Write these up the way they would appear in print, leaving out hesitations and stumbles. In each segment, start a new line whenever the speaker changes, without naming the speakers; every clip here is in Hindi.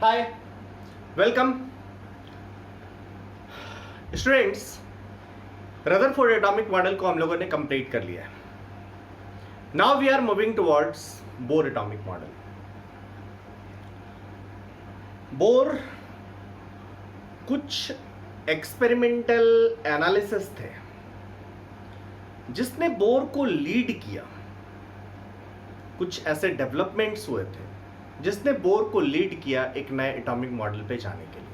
हाय, welcome students. Rutherford atomic model को हम लोगों ने कंप्लीट कर लिया है। Now we are moving towards Bohr atomic model. Bohr कुछ एक्सपेरिमेंटल एनालिसिस थे जिसने बोर को लीड किया। कुछ ऐसे डेवलपमेंट्स हुए थे जिसने बोर को लीड किया एक नए एटॉमिक मॉडल पे जाने के लिए।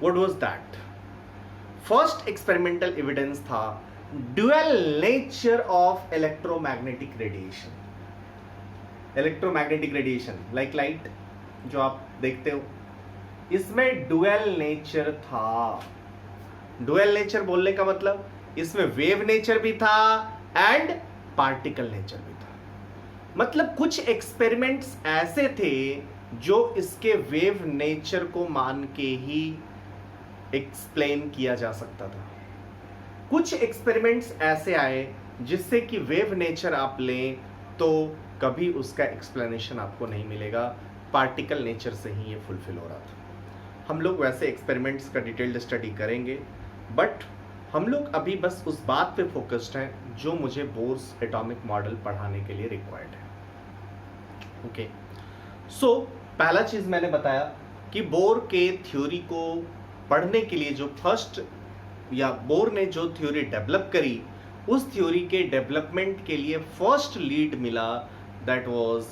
What was that? First experimental evidence था dual nature of electromagnetic radiation. Electromagnetic radiation like light जो आप देखते हो, इसमें ड्यूअल नेचर था। ड्यूअल नेचर बोलने का मतलब इसमें वेव नेचर भी था एंड पार्टिकल नेचर भी था। मतलब कुछ एक्सपेरिमेंट्स ऐसे थे जो इसके वेव नेचर को मान के ही एक्सप्लेन किया जा सकता था। कुछ एक्सपेरिमेंट्स ऐसे आए जिससे कि वेव नेचर आप लें तो कभी उसका एक्सप्लेनेशन आपको नहीं मिलेगा, पार्टिकल नेचर से ही ये फुलफिल हो रहा था। हम लोग वैसे एक्सपेरिमेंट्स का डिटेल्ड स्टडी करेंगे, बट हम लोग अभी बस उस बात पे फोकस्ड हैं जो मुझे बोर्स एटॉमिक मॉडल पढ़ाने के लिए रिक्वायर्ड है। ओके, सो पहला चीज मैंने बताया कि बोर के थ्योरी को पढ़ने के लिए जो फर्स्ट या बोर ने जो थ्योरी डेवलप करी, उस थ्योरी के डेवलपमेंट के लिए फर्स्ट लीड मिला, that was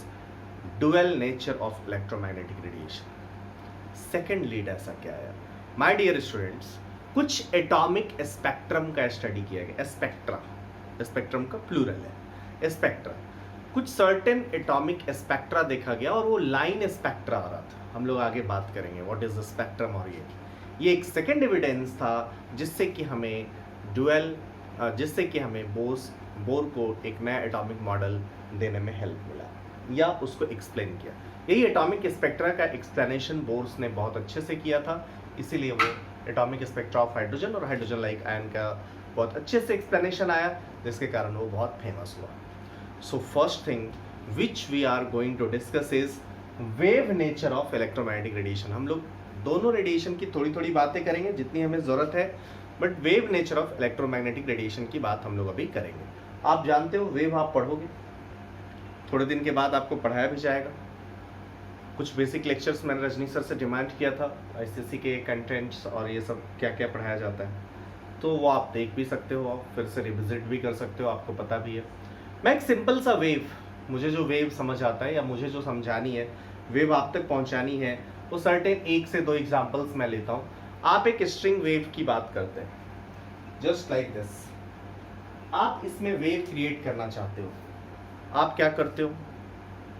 dual nature of electromagnetic radiation. Second lead ऐसा क्या आया? माय डियर स्टूडेंट्स, कुछ एटॉमिक स्पेक्ट्रम का स्टडी किया गया। स्पेक्ट्रा, स्पेक्ट्रम का प्लूरल है स्पेक्ट्रा। कुछ सर्टेन एटॉमिक स्पेक्ट्रा देखा गया और वो लाइन स्पेक्ट्रा आ रहा था। हम लोग आगे बात करेंगे व्हाट इज द स्पेक्ट्रम। और ये एक सेकेंड एविडेंस था जिससे कि हमें बोर को एक नया एटॉमिक मॉडल देने में हेल्प मिला या उसको एक्सप्लेन किया। यही एटॉमिक स्पेक्ट्रा का एक्सप्लेनेशन बोर्स ने बहुत अच्छे से किया था, इसीलिए वो एटॉमिक स्पेक्ट्रा ऑफ हाइड्रोजन और हाइड्रोजन लाइक आयन का बहुत अच्छे से एक्सप्लेनेशन आया, जिसके कारण वो बहुत फेमस हुआ। So first thing which we are going to discuss is wave nature of electromagnetic radiation. हम लोग दोनों रेडिएशन की थोड़ी थोड़ी बातें करेंगे जितनी हमें ज़रूरत है, but wave nature of electromagnetic radiation की बात हम लोग अभी करेंगे। आप जानते हो वेव आप पढ़ोगे, थोड़े दिन के बाद आपको पढ़ाया भी जाएगा। कुछ बेसिक लेक्चर्स मैंने रजनी सर से डिमांड किया था, आईसीसी के कंटेंट्स और ये सब क्या क्या पढ़ाया जाता है, तो वो आप देख भी सकते हो, आप फिर से रिविजिट भी कर सकते हो, आपको पता भी है। मैं एक सिंपल सा वेव, मुझे जो वेव समझ आता है या मुझे जो समझानी है, वेव आप तक पहुंचानी है, वो सर्टेन एक से दो एग्जांपल्स मैं लेता हूँ। आप एक स्ट्रिंग वेव की बात करते हैं, जस्ट लाइक दिस। आप इसमें वेव क्रिएट करना चाहते हो, आप क्या करते हो?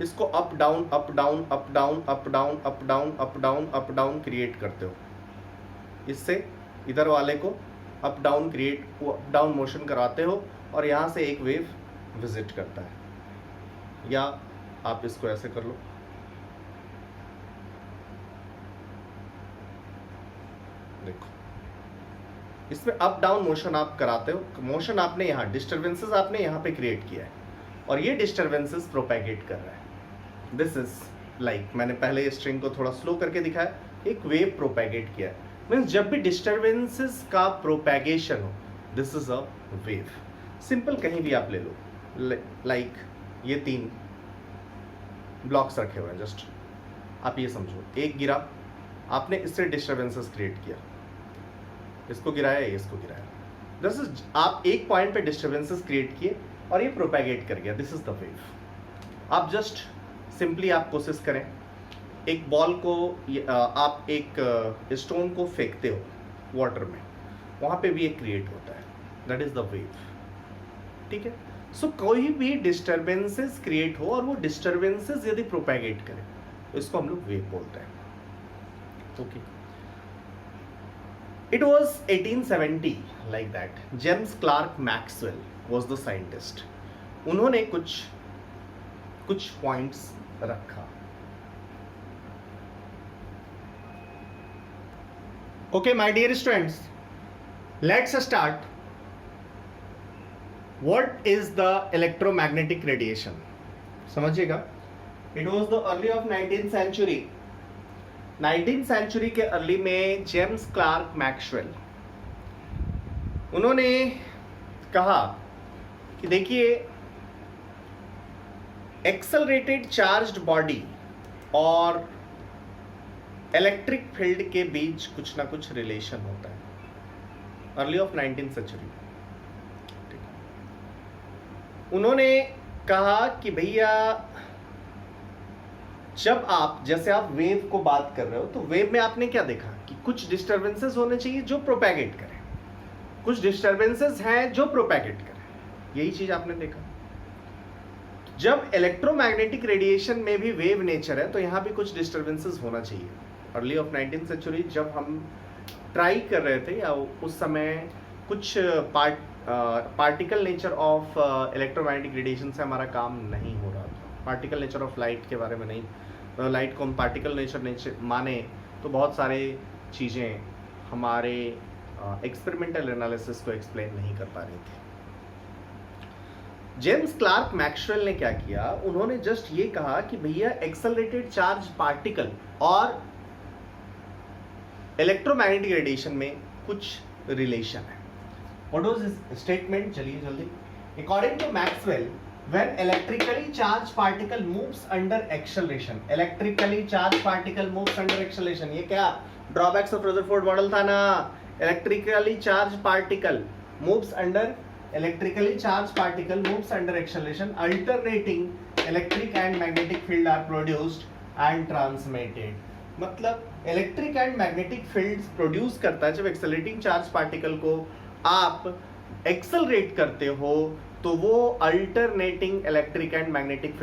इसको up down up down up down up down up down up down up down create करते हो। इससे इधर वाले को up down up down motion कराते हो और यहाँ से एक वेव विजिट करता है। या आप इसको ऐसे कर लो, देखो इसमें अप डाउन मोशन आप कराते हो। मोशन आपने यहाँ, डिस्टर्बेंसेस आपने यहाँ पे क्रिएट किया है और ये डिस्टर्बेंसेस प्रोपेगेट कर रहा है। दिस इज लाइक, मैंने पहले स्ट्रिंग को थोड़ा स्लो करके दिखाया, एक वेव प्रोपेगेट किया है। मीन्स जब भी डिस्टर्बेंसेस का प्रोपेगेशन हो, this is a wave. Simple कहीं भी आप ले लो, लाइक ये तीन ब्लॉक्स रखे हुए हैं, जस्ट आप ये समझो, एक गिरा, आपने इससे डिस्टर्बेंसेस क्रिएट किया, इसको गिराया, इसको गिराया। दिस इज, आप एक पॉइंट पे डिस्टर्बेंसेस क्रिएट किए और ये प्रोपेगेट कर गया, दिस इज द वेव। आप जस्ट सिंपली आप कोशिश करें, एक बॉल को आप एक स्टोन को फेंकते हो वाटर में, वहाँ पे भी एक क्रिएट होता है, दैट इज द वेव। ठीक है, सो कोई भी डिस्टर्बेंसेस क्रिएट हो और वो डिस्टर्बेंसेस यदि प्रोपेगेट करे तो इसको हम लोग वेव बोलते हैं। Okay, it was 1870 like that. James Clerk Maxwell was the scientist. उन्होंने कुछ पॉइंट्स रखा। Okay my dear students, let's start. What is the electromagnetic radiation? समझिएगा, it was the early of 19th century 19th century के अर्ली में जेम्स क्लार्क मैक्सवेल, उन्होंने कहा कि देखिए एक्सेलरेटेड चार्ज्ड बॉडी और इलेक्ट्रिक फील्ड के बीच कुछ ना कुछ रिलेशन होता है, अर्ली ऑफ 19th सेंचुरी। उन्होंने कहा कि भैया जब आप, जैसे आप वेव को बात कर रहे हो, तो वेव में आपने क्या देखा कि कुछ डिस्टरबेंसेस होने चाहिए जो प्रोपैगेट करें, कुछ डिस्टरबेंसेस हैं जो प्रोपैगेट करें, यही चीज आपने देखा। जब इलेक्ट्रोमैग्नेटिक रेडिएशन में भी वेव नेचर है तो यहां भी कुछ डिस्टरबेंसेस होना चाहिए। अर्ली ऑफ 19th सेंचुरी जब हम ट्राई कर रहे थे, या उस समय कुछ particle nature of electromagnetic radiation से हमारा काम नहीं हो रहा था। पार्टिकल नेचर ऑफ लाइट के बारे में नहीं, लाइट को हम पार्टिकल नेचर माने तो बहुत सारे चीज़ें हमारे एक्सपेरिमेंटल एनालिसिस को एक्सप्लेन नहीं कर पा रही थी। जेम्स क्लार्क मैक्सवेल ने क्या किया, उन्होंने जस्ट ये कहा कि भैया एक्सेलरेटेड चार्ज पार्टिकल और इलेक्ट्रोमैग्नेटिक रेडिएशन में कुछ रिलेशन है। व्हाट वाज दिस स्टेटमेंट, चलिए जल्दी। According to Maxwell, when electrically charged particle moves under acceleration, electrically charged particle moves under acceleration, ये क्या ड्रॉबैक्स ऑफ रदरफोर्ड मॉडल था ना। electrically charged particle moves under acceleration, alternating electric and magnetic field are produced and transmitted। मतलब electric and magnetic fields produce करता है। जब एक्सेलरेटिंग चार्ज पार्टिकल को आप एक्सेलरेट करते हो तो वो alternating electric and magnetic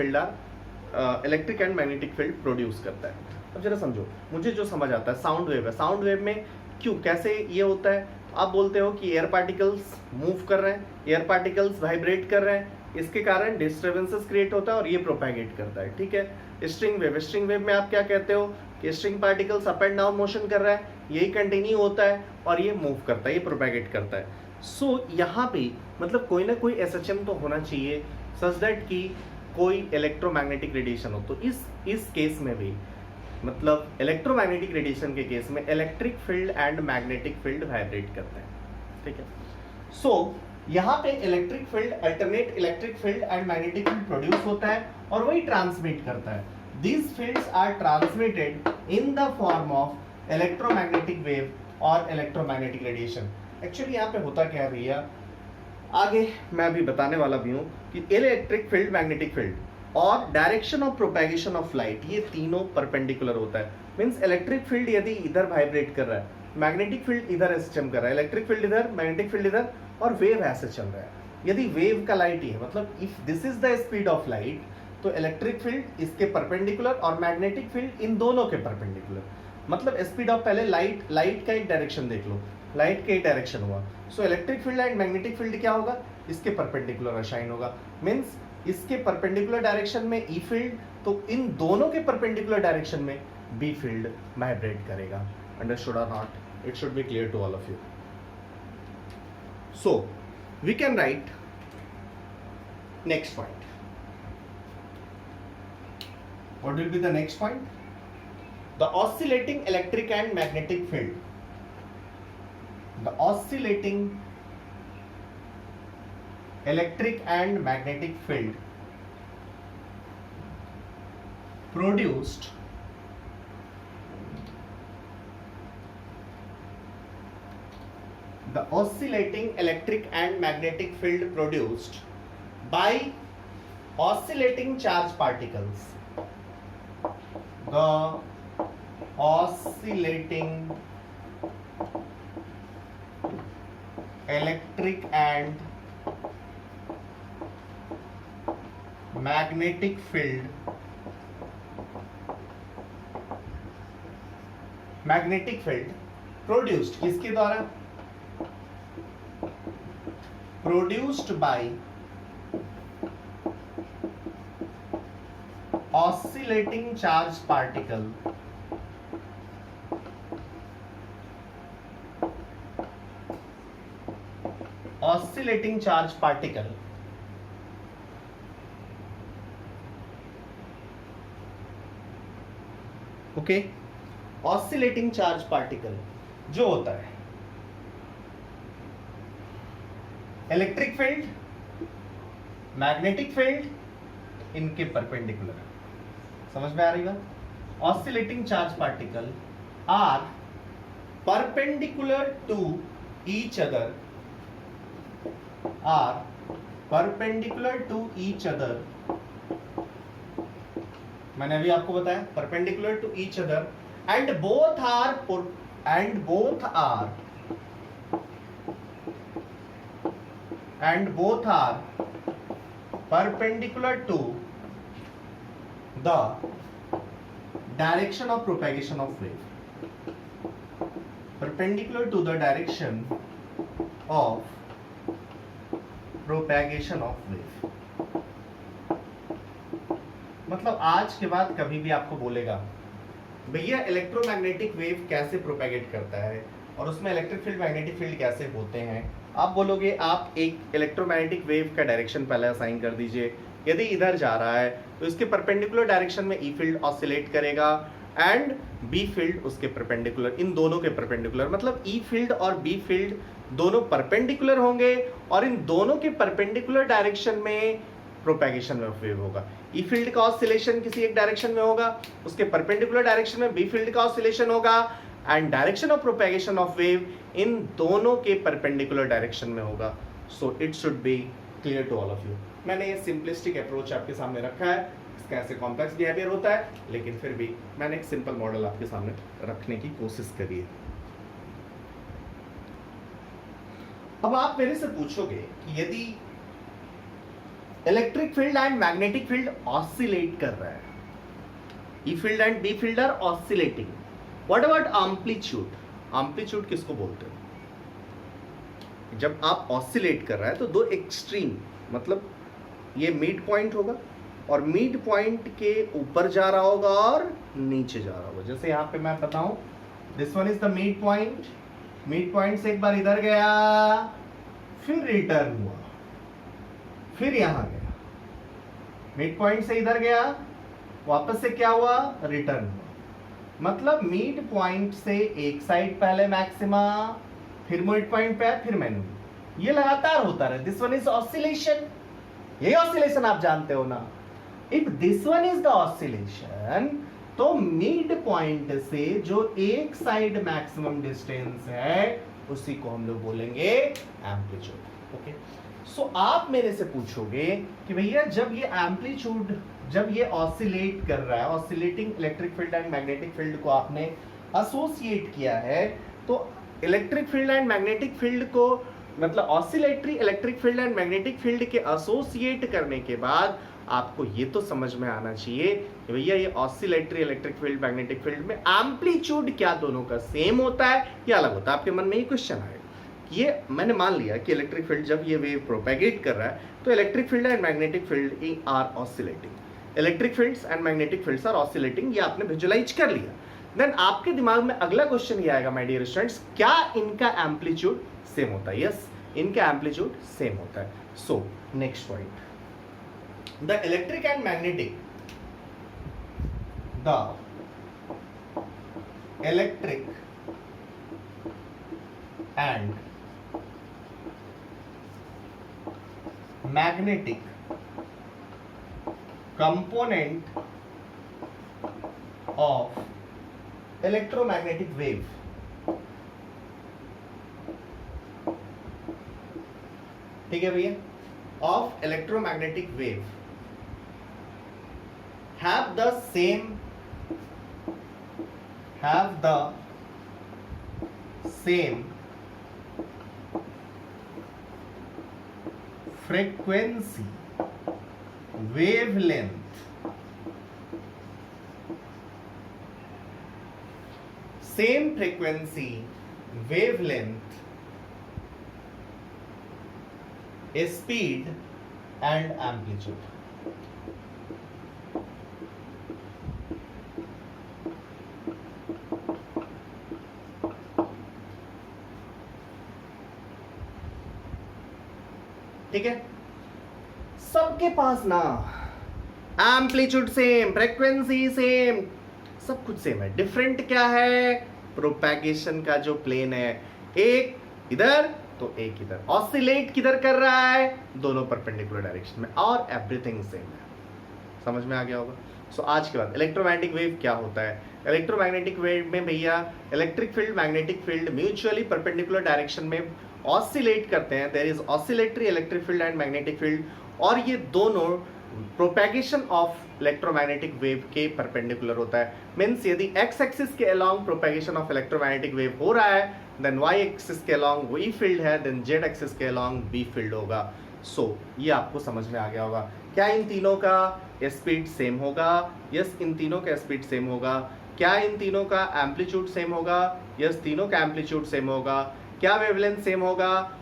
field produce करता है। अब जरा समझो, मुझे जो समझ आता है साउंड वेव है। साउंड वेव में क्यों, कैसे ये होता है, आप बोलते हो कि एयर पार्टिकल्स मूव कर रहे हैं, एयर पार्टिकल्स वाइब्रेट कर रहे हैं, इसके कारण डिस्टर्बेंसेस क्रिएट होता है और ये प्रोपैगेट करता है। ठीक है। स्ट्रिंग वेव में आप क्या कहते हो कि string particles up and down motion कर रहा है, यही कंटिन्यू होता है और ये मूव करता है, ये प्रोपैगेट करता है। सो यहाँ पे मतलब कोई ना कोई एसएचएम तो होना चाहिए सच दैट कि कोई इलेक्ट्रोमैग्नेटिक रेडिएशन हो। तो इस केस में भी मतलब इलेक्ट्रोमैग्नेटिक रेडिएशन के केस में electric field and magnetic field vibrate करते हैं। ठीक है। सो यहाँ पे electric field, alternate electric field and magnetic field produce होता है और वही ट्रांसमिट करता है। These fields are transmitted in the form of electromagnetic wave और electromagnetic radiation। एक्चुअली यहाँ पे होता क्या है भैया, आगे मैं अभी बताने वाला भी हूँ कि इलेक्ट्रिक फील्ड, मैग्नेटिक फील्ड और direction of propagation of light, ये तीनों परपेंडिकुलर होता है। मीन्स इलेक्ट्रिक फील्ड यदि इधर वाइब्रेट कर रहा है, मैग्नेटिक फील्ड इधर एसएचएम कर रहा है, इलेक्ट्रिक फील्ड इधर, मैग्नेटिक फील्ड इधर और वेव ऐसे चल रहा है। यदि वेव का लाइट ही है, मतलब if this is the speed of light, तो इलेक्ट्रिक फील्ड इसके परपेंडिकुलर और मैग्नेटिक फील्ड इन दोनों के परपेंडिकुलर। मतलब स्पीड ऑफ, पहले लाइट का एक डायरेक्शन देख लो, लाइट का एक डायरेक्शन हुआ, so electric field and magnetic field क्या होगा, इसके परपेंडिकुलर असाइन होगा। मींस इसके परपेंडिकुलर डायरेक्शन में ई फील्ड, तो इन दोनों के परपेंडिकुलर डायरेक्शन में बी फील्ड वाइब्रेट करेगा। अंडरस्टूड और not? It should be clear to all of you. So we can write next point. What will be the next point? The oscillating electric and magnetic field. The oscillating electric and magnetic field produced the oscillating electric and magnetic field produced by oscillating charge particles. The oscillating electric and magnetic field produced किसके द्वारा? Produced by oscillating charge particle okay, oscillating charge particle जो होता है इलेक्ट्रिक फील्ड, मैग्नेटिक फील्ड, इनके परपेंडिकुलर। समझ में आ रही बात? Oscillating charge particle are perpendicular to each other, are perpendicular to each other. मैंने अभी आपको बताया perpendicular to each other and both are perpendicular to the direction of propagation of wave, perpendicular to the direction of propagation of wave। मतलब आज के बाद कभी भी आपको बोलेगा भैया इलेक्ट्रोमैग्नेटिक वेव कैसे प्रोपेगेट करता है और उसमें इलेक्ट्रिक फील्ड मैग्नेटिक फील्ड कैसे होते हैं, आप बोलोगे आप एक इलेक्ट्रोमैग्नेटिक वेव का डायरेक्शन पहले असाइन कर दीजिए। यदि इधर जा रहा है तो इसके परपेंडिकुलर डायरेक्शन में ई फील्ड ऑसिलेट करेगा एंड बी फील्ड उसके परपेंडिकुलर, इन दोनों के परपेंडिकुलर। मतलब ई फील्ड और बी फील्ड दोनों परपेंडिकुलर होंगे और इन दोनों के परपेंडिकुलर डायरेक्शन में प्रोपेगेशन ऑफ वेव होगा। ई फील्ड का ऑसिलेशन किसी एक डायरेक्शन में होगा, उसके परपेंडिकुलर डायरेक्शन में बी फील्ड का ऑसिलेशन होगा and direction of propagation of wave इन दोनों के परपेंडिकुलर डायरेक्शन में होगा। So it should be clear to all of you. मैंने ये सिंपलिस्टिक अप्रोच आपके सामने रखा है, इसका ऐसे कॉम्प्लेक्स बिहेवियर होता है, लेकिन फिर भी मैंने एक सिंपल मॉडल आपके सामने रखने की कोशिश करी है। अब आप मेरे से पूछोगे कि यदि electric field and magnetic field oscillate कर रहा है, E field and B field are oscillating, what about amplitude? Amplitude किसको बोलते हैं? जब आप ऑसिलेट कर रहा है तो दो एक्सट्रीम, मतलब ये मिड पॉइंट होगा और मिड पॉइंट के ऊपर जा रहा होगा और नीचे जा रहा होगा। जैसे यहाँ पे मैं बताऊं, this one is the mid point, mid point से एक बार इधर गया, फिर रिटर्न हुआ, फिर यहां गया, मिड पॉइंट से इधर गया, वापस से क्या हुआ, रिटर्न हुआ। मतलब मिड पॉइंट से एक साइड पहले मैक्सिमा, फिर मिड पॉइंट पे, फिर मिनिमम, ये लगातार होता रहे। दिस वन इज ऑसिलेशन, यही ऑसिलेशन आप जानते हो ना। If this one is the oscillation, तो मिड पॉइंट से जो एक साइड मैक्सिमम डिस्टेंस है उसी को हम लोग बोलेंगे एम्पलीट्यूड। ओके, सो आप मेरे से पूछोगे कि भैया जब ये एम्पलीट्यूड, जब ये ऑसिलेट कर रहा है, oscillating electric field and magnetic field को आपने एसोसिएट किया है, तो electric field and magnetic field को, मतलब oscillatory electric field and magnetic field के एसोसिएट करने के बाद आपको ये तो समझ में आना चाहिए कि भैया ये oscillatory electric field magnetic field में एम्पलीट्यूड क्या दोनों का सेम होता है या अलग होता है। आपके मन में ये क्वेश्चन आएगा। ये मैंने मान लिया कि इलेक्ट्रिक फील्ड जब ये वेव प्रोपेगेट कर रहा है तो electric field and magnetic field are oscillating, electric fields and magnetic fields are oscillating, ये आपने विजुअलाइज कर लिया। देन आपके दिमाग में अगला क्वेश्चन ये आएगा, माय डियर स्टूडेंट्स, क्या इनका एम्पलीट्यूड सेम होता है? यस, इनका एम्पलीट्यूड सेम होता है। So next point, the electric and magnetic, the electric and magnetic component of electromagnetic wave ठीक है भैया, of electromagnetic wave have the same frequency, wavelength, same frequency, wavelength, speed and amplitude। ठीक है, सबके पास ना एम्पलीट्यूड सेम, फ्रीक्वेंसी सेम, सब कुछ सेम है, डिफरेंट क्या है, प्रोपैगेशन का जो प्लेन है, एक इधर तो एक इधर, ऑसिलेट किधर कर रहा है, दोनों परपेंडिकुलर डायरेक्शन में, और एवरीथिंग सेम है। समझ में आ गया होगा। सो आज के बाद इलेक्ट्रोमैग्नेटिक वेव क्या होता है। इलेक्ट्रोमैग्नेटिक वेव में भैया electric field magnetic field mutually perpendicular direction में ऑसिलेट करते हैं, there is oscillatory electric field and magnetic field, और ये दोनों प्रोपैगेशन ऑफ इलेक्ट्रोमैग्नेटिक वेव के परपेंडिकुलर होता है। मीन्स यदि एक्स एक्सिस के along propagation of electromagnetic wave हो रहा है, देन वाई एक्सिस के अलोंग वही फील्ड है, देन जेड एक्सिस के अलोंग बी फील्ड होगा। सो ये आपको समझ में आ गया होगा। क्या इन तीनों का स्पीड सेम होगा? यस, इन तीनों का स्पीड सेम होगा। क्या इन तीनों का एम्पलीट्यूड सेम होगा? यस, तीनों का एम्पलीट्यूड सेम होगा। क्या वेवलेंथ सेम होगा?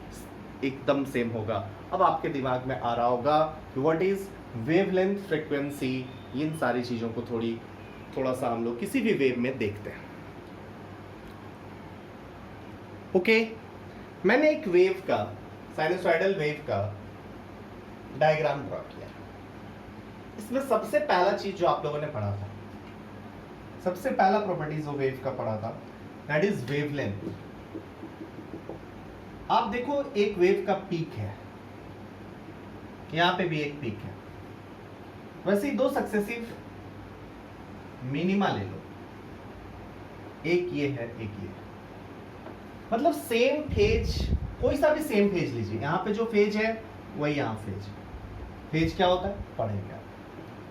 एकदम सेम होगा। अब आपके दिमाग में आ रहा होगा कि व्हाट इज वेवलेंथ, फ्रीक्वेंसी, इन सारी चीजों को थोड़ा सा हम लोग किसी भी वेव में देखते हैं। ओके, मैंने एक वेव का, साइनसॉइडल वेव का डायग्राम ड्रॉ किया। इसमें सबसे पहला चीज जो आप लोगों ने पढ़ा था, सबसे पहला प्रॉपर्टीज जो वेव का पढ़ा था, दैट इज वेवलेंथ। आप देखो एक वेव का पीक है, यहां पे भी एक पीक है, वैसे ही दो सक्सेसिव मिनिमा ले लो, एक ये है एक ये है, मतलब सेम फेज, कोई सा भी सेम फेज लीजिए, यहां पे जो फेज है वही यहां फेज। फेज क्या होता है पढ़ेंगे।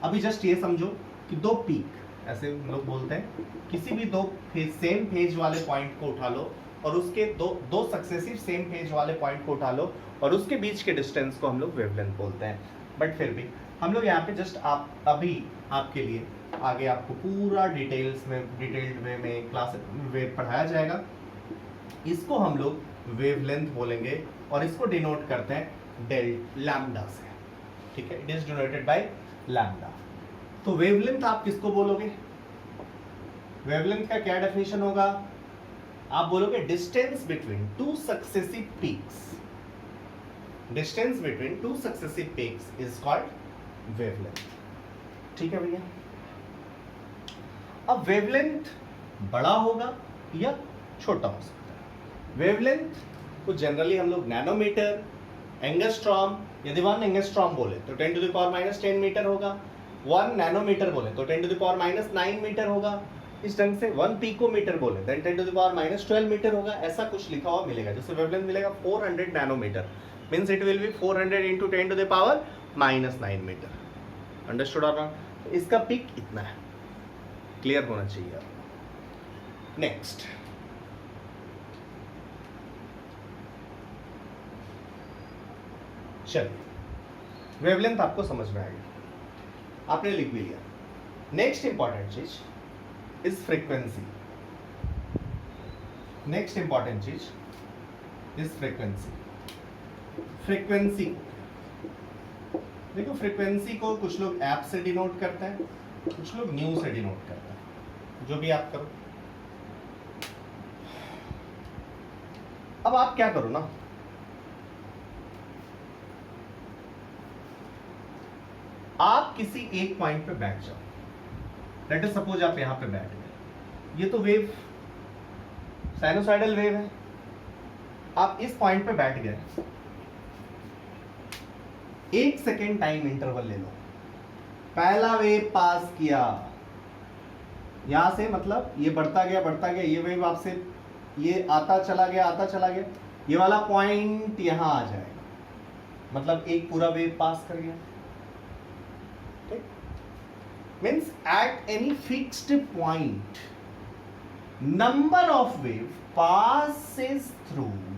अभी जस्ट ये समझो कि दो पीक, ऐसे हम लोग बोलते हैं, किसी भी दो फेज, सेम फेज वाले पॉइंट को उठा लो और उसके दो सक्सेसिव सेम फेज वाले पॉइंट को उठा लो और उसके बीच के डिस्टेंस को हम लोग वेवलेंथ बोलते हैं। बट फिर भी हम लोग यहाँ पे जस्ट अभी आपके लिए आगे आपको पूरा डिटेल्ड वे में क्लास वेव पढ़ाया जाएगा। इसको हम लोग वेवलेंथ बोलेंगे और इसको डिनोट करते हैं लैम्डा से, ठीक है, it is denoted by lambda. तो वेवलेंथ आप किसको बोलोगे? वेवलेंथ का क्या डेफिनेशन होगा? आप बोलोगे distance between two successive peaks, distance between two successive peaks is called wavelength. ठीक है भैया। अब वेवलेंथ बड़ा होगा या छोटा हो सकता है। वेवलेंथ को जनरली हम लोग नैनोमीटर, एंगस्ट्रॉम, यदि 1 एंगस्ट्रॉम बोले तो 10⁻⁻10 मीटर होगा, 1 नैनोमीटर बोले तो 10⁻⁹ मीटर होगा। इस ढंग से 1 पिकोमीटर बोले देन 10⁻⁻12 मीटर होगा। ऐसा कुछ लिखा हुआ मिलेगा, जैसे वेवलेंथ मिलेगा 400 nanometre, means it will be 400 into 10⁻⁻9 metre. Understood और नॉट? इसका पिक इतना है, क्लियर होना चाहिए। नेक्स्ट, चलिए, वेवलेंथ आपको समझ में आ गया, आपने लिख भी लिया। नेक्स्ट इंपॉर्टेंट चीज इज फ्रीक्वेंसी। नेक्स्ट इंपॉर्टेंट चीज इज फ्रीक्वेंसी। फ्रीक्वेंसी देखो, फ्रीक्वेंसी को कुछ लोग एप से डिनोट करते हैं, कुछ लोग न्यू से डिनोट करते हैं, जो भी आप करो। अब आप क्या करो ना, आप किसी एक पॉइंट पे बैठ जाओ। लेट अस सपोज आप यहां पे बैठ गए, ये तो वेव, साइनोसॉइडल वेव है, आप इस पॉइंट पे बैठ गए, 1 सेकेंड टाइम इंटरवल ले लो। पहला वेव पास किया यहां से, मतलब ये बढ़ता गया, ये वेव आपसे ये आता चला गया, ये वाला पॉइंट यहां आ जाएगा, मतलब एक पूरा वेव पास कर गया। Means at any fixed point, number of wave passes through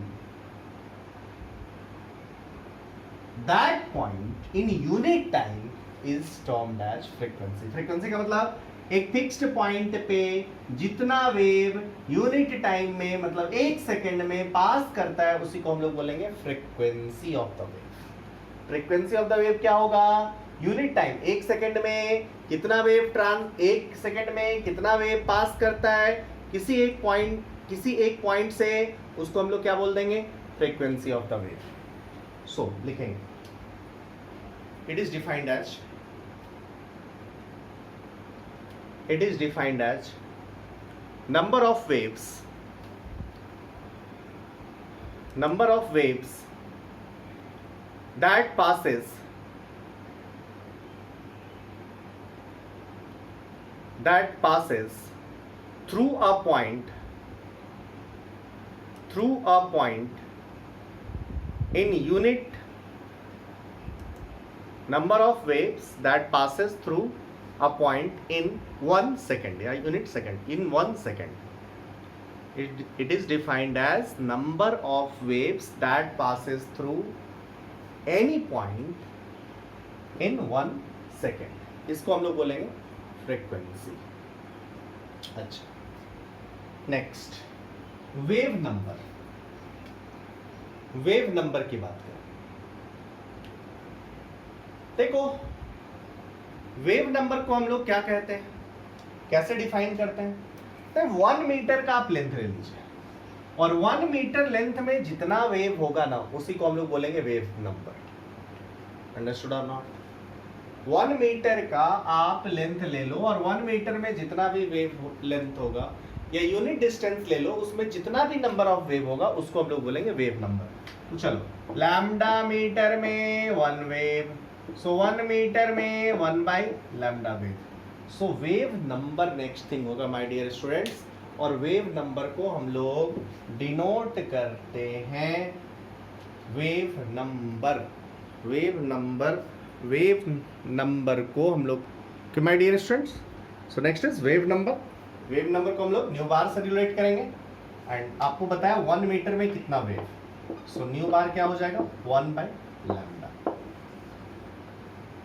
that point in unit time is termed as frequency. Frequency का मतलब एक फिक्स्ड पॉइंट पे जितना वेव यूनिट टाइम में, मतलब 1 सेकेंड में पास करता है, उसी को हम लोग बोलेंगे frequency of the wave. Frequency of the wave क्या होगा? यूनिट टाइम, 1 सेकेंड में कितना वेव 1 सेकेंड में कितना वेव पास करता है किसी एक पॉइंट से, उसको हम लोग क्या बोल देंगे? Frequency of the wave. So लिखेंगे, it is defined as it is defined as number of waves that passes through a point in unit number of waves that passes through a point in 1 second या unit second in 1 second. It is defined as number of waves that passes through any point in 1 second. इसको हम लोग बोलेंगे फ्रीक्वेंसी. अच्छा, नेक्स्ट वेव नंबर की बात करें. देखो वेव नंबर को हम लोग क्या कहते हैं, कैसे डिफाइन करते हैं. तो 1 मीटर का आप लेंथ ले लीजिए और 1 मीटर लेंथ में जितना वेव होगा ना उसी को हम लोग बोलेंगे वेव नंबर. अंडरस्टूड और नॉट. 1 मीटर का आप लेंथ ले लो और 1 मीटर में जितना भी वेव लेंथ होगा या यूनिट डिस्टेंस ले लो, उसमें जितना भी नंबर ऑफ वेव होगा उसको हम लोग बोलेंगे वेव नंबर. तो चलो लैम्डा मीटर में 1 वेव, सो 1 मीटर में 1 by lambda wave. So wave number next thing होगा माय डियर स्टूडेंट्स. और वेव नंबर को हम लोग डिनोट करते हैं वेव नंबर को हम लोग my dear students. So next is wave number को हम लोग न्यू बार से रिलेट करेंगे. एंड आपको बताया 1 मीटर में कितना वेव, सो न्यू बार क्या हो जाएगा 1 बाई लैम्डा.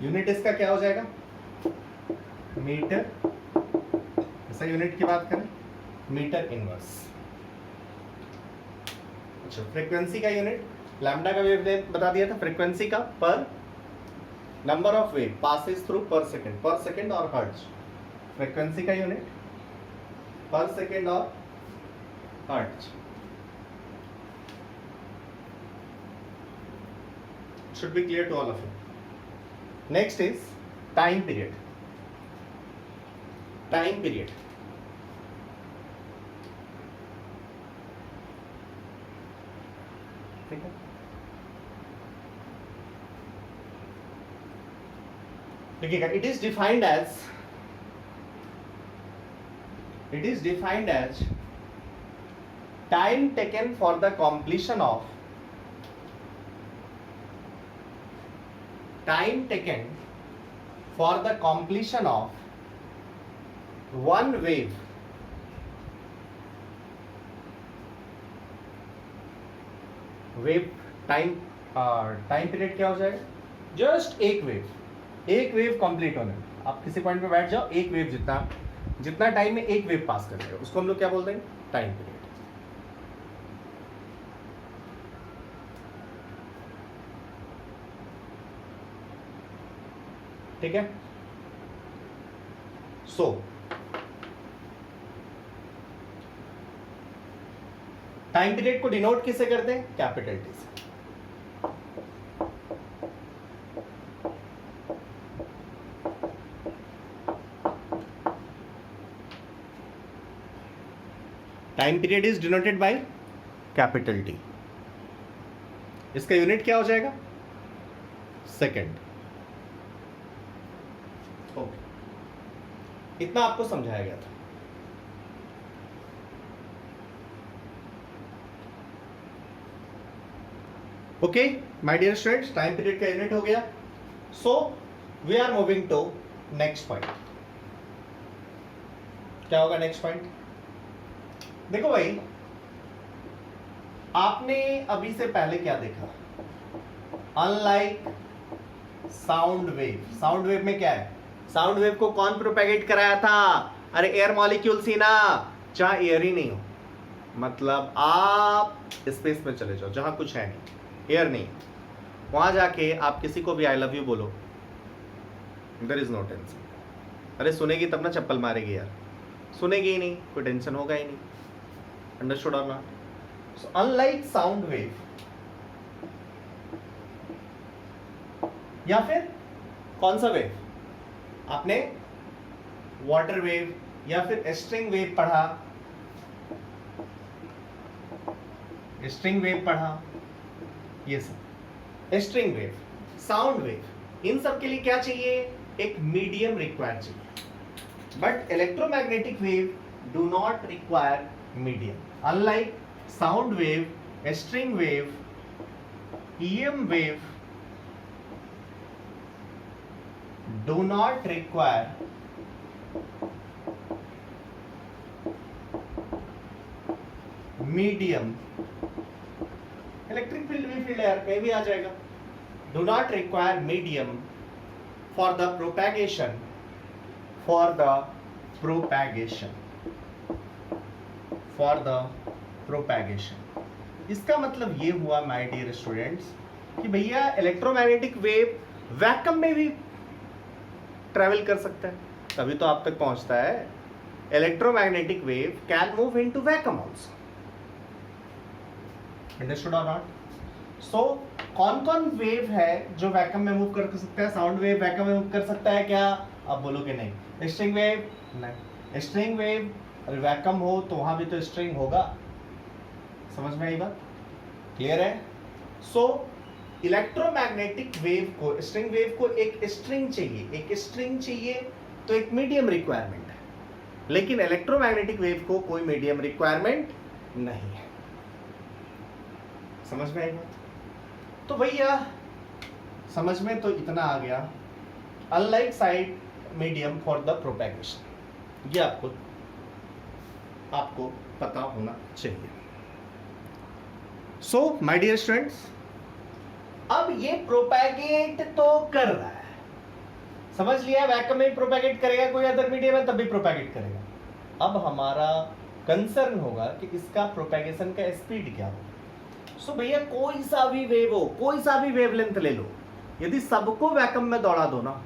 यूनिट इसका क्या हो जाएगा मीटर. ऐसा यूनिट की बात करें मीटर इनवर्स. अच्छा, फ्रीक्वेंसी का यूनिट लैम्डा का वेव बता दिया था. फ्रीक्वेंसी का पर number of wave passes through पर सेकेंड और हर्ट्ज. फ्रीक्वेंसी का यूनिट पर सेकेंड और hertz. should be clear to all of you. Next is time period. ठीक है. देखिएगा, it is defined as time taken for the completion of one wave time period क्या हो जाएगा. जस्ट एक वेव कंप्लीट होने में. आप किसी पॉइंट पे बैठ जाओ, एक वेव जितना टाइम में एक वेव पास कर रहे हो उसको हम लोग क्या बोलते हैं टाइम पीरियड. ठीक है. सो टाइम पीरियड को डिनोट किससे करते हैं कैपिटल टी से. Time period is denoted by capital T. इसका यूनिट क्या हो जाएगा सेकेंड. ओके, इतना आपको समझाया गया था. Okay my dear students, time period का यूनिट हो गया. So we are moving to next point. क्या होगा नेक्स्ट पॉइंट. देखो भाई, आपने अभी से पहले क्या देखा. अनलाइक साउंड वेव में क्या है, साउंड वेव को कौन प्रोपेगेट कराया था. अरे एयर मॉलिक्यूल्स ही ना, जहां एयर ही नहीं हो. मतलब आप स्पेस में चले जाओ जहां कुछ है नहीं, एयर नहीं, वहां जाके आप किसी को भी आई लव यू बोलो, देयर इज नो टेंशन. अरे सुनेगी तब ना चप्पल मारेगी यार, सुनेगी ही नहीं, कोई टेंशन होगा ही नहीं. अंडरस्टूड और not. So unlike sound wave या फिर कौन सा वेव, आपने वाटर वेव या फिर स्ट्रिंग वेव पढ़ा, स्ट्रिंग वेव पढ़ा, ये सब स्ट्रिंग वेव, साउंड वेव, इन सब के लिए क्या चाहिए? एक मीडियम रिक्वायर चाहिए। But electromagnetic wave do not require medium, unlike sound wave, string wave, EM wave do not require medium, electric field भी फील्ड है यार, कहीं भी आ जाएगा, do not require medium for the propagation, for the propagation, for the propagation। इसका मतलब ये हुआ माय डियर स्टूडेंट्स कि भैया इलेक्ट्रोमैग्नेटिक वेव वैक्यूम में भी ट्रैवल कर सकता है, तभी तो आप तक पहुंचता है। Electromagnetic wave can move into vacuum also, understood और नॉट? सो कौन कौन वेव है जो वैक्यूम में मूव कर सकता है? साउंड वेव वैक्यूम में मूव कर सकता है क्या? आप बोलोगे नहीं। स्ट्रिंग वेव नहीं, स्ट्रिंग वेव अगर वैक्यूम हो तो वहां भी तो स्ट्रिंग होगा। समझ में आई बात? क्लियर है? सो इलेक्ट्रोमैग्नेटिक वेव को, स्ट्रिंग वेव को एक स्ट्रिंग चाहिए, एक स्ट्रिंग चाहिए तो एक मीडियम रिक्वायरमेंट है, लेकिन इलेक्ट्रोमैग्नेटिक वेव को कोई मीडियम रिक्वायरमेंट नहीं है। समझ में आई बात? तो भैया समझ में तो इतना आ गया, unlike side medium for the propagation, ये आपको पता होना चाहिए। सो माय डियर स्टूडेंट्स, अब ये प्रोपैगेट तो कर रहा है, समझ लिया, वैक्यूम में प्रोपैगेट करेगा, कोई अदर मीडियम है तब भी प्रोपैगेट करेगा। अब हमारा कंसर्न होगा कि इसका प्रोपैगेशन का स्पीड क्या हो। सो भैया कोई सा भी वेव हो, कोई सा भी वेवलेंथ ले लो, यदि सबको वैक्यूम में दौड़ा दो ना,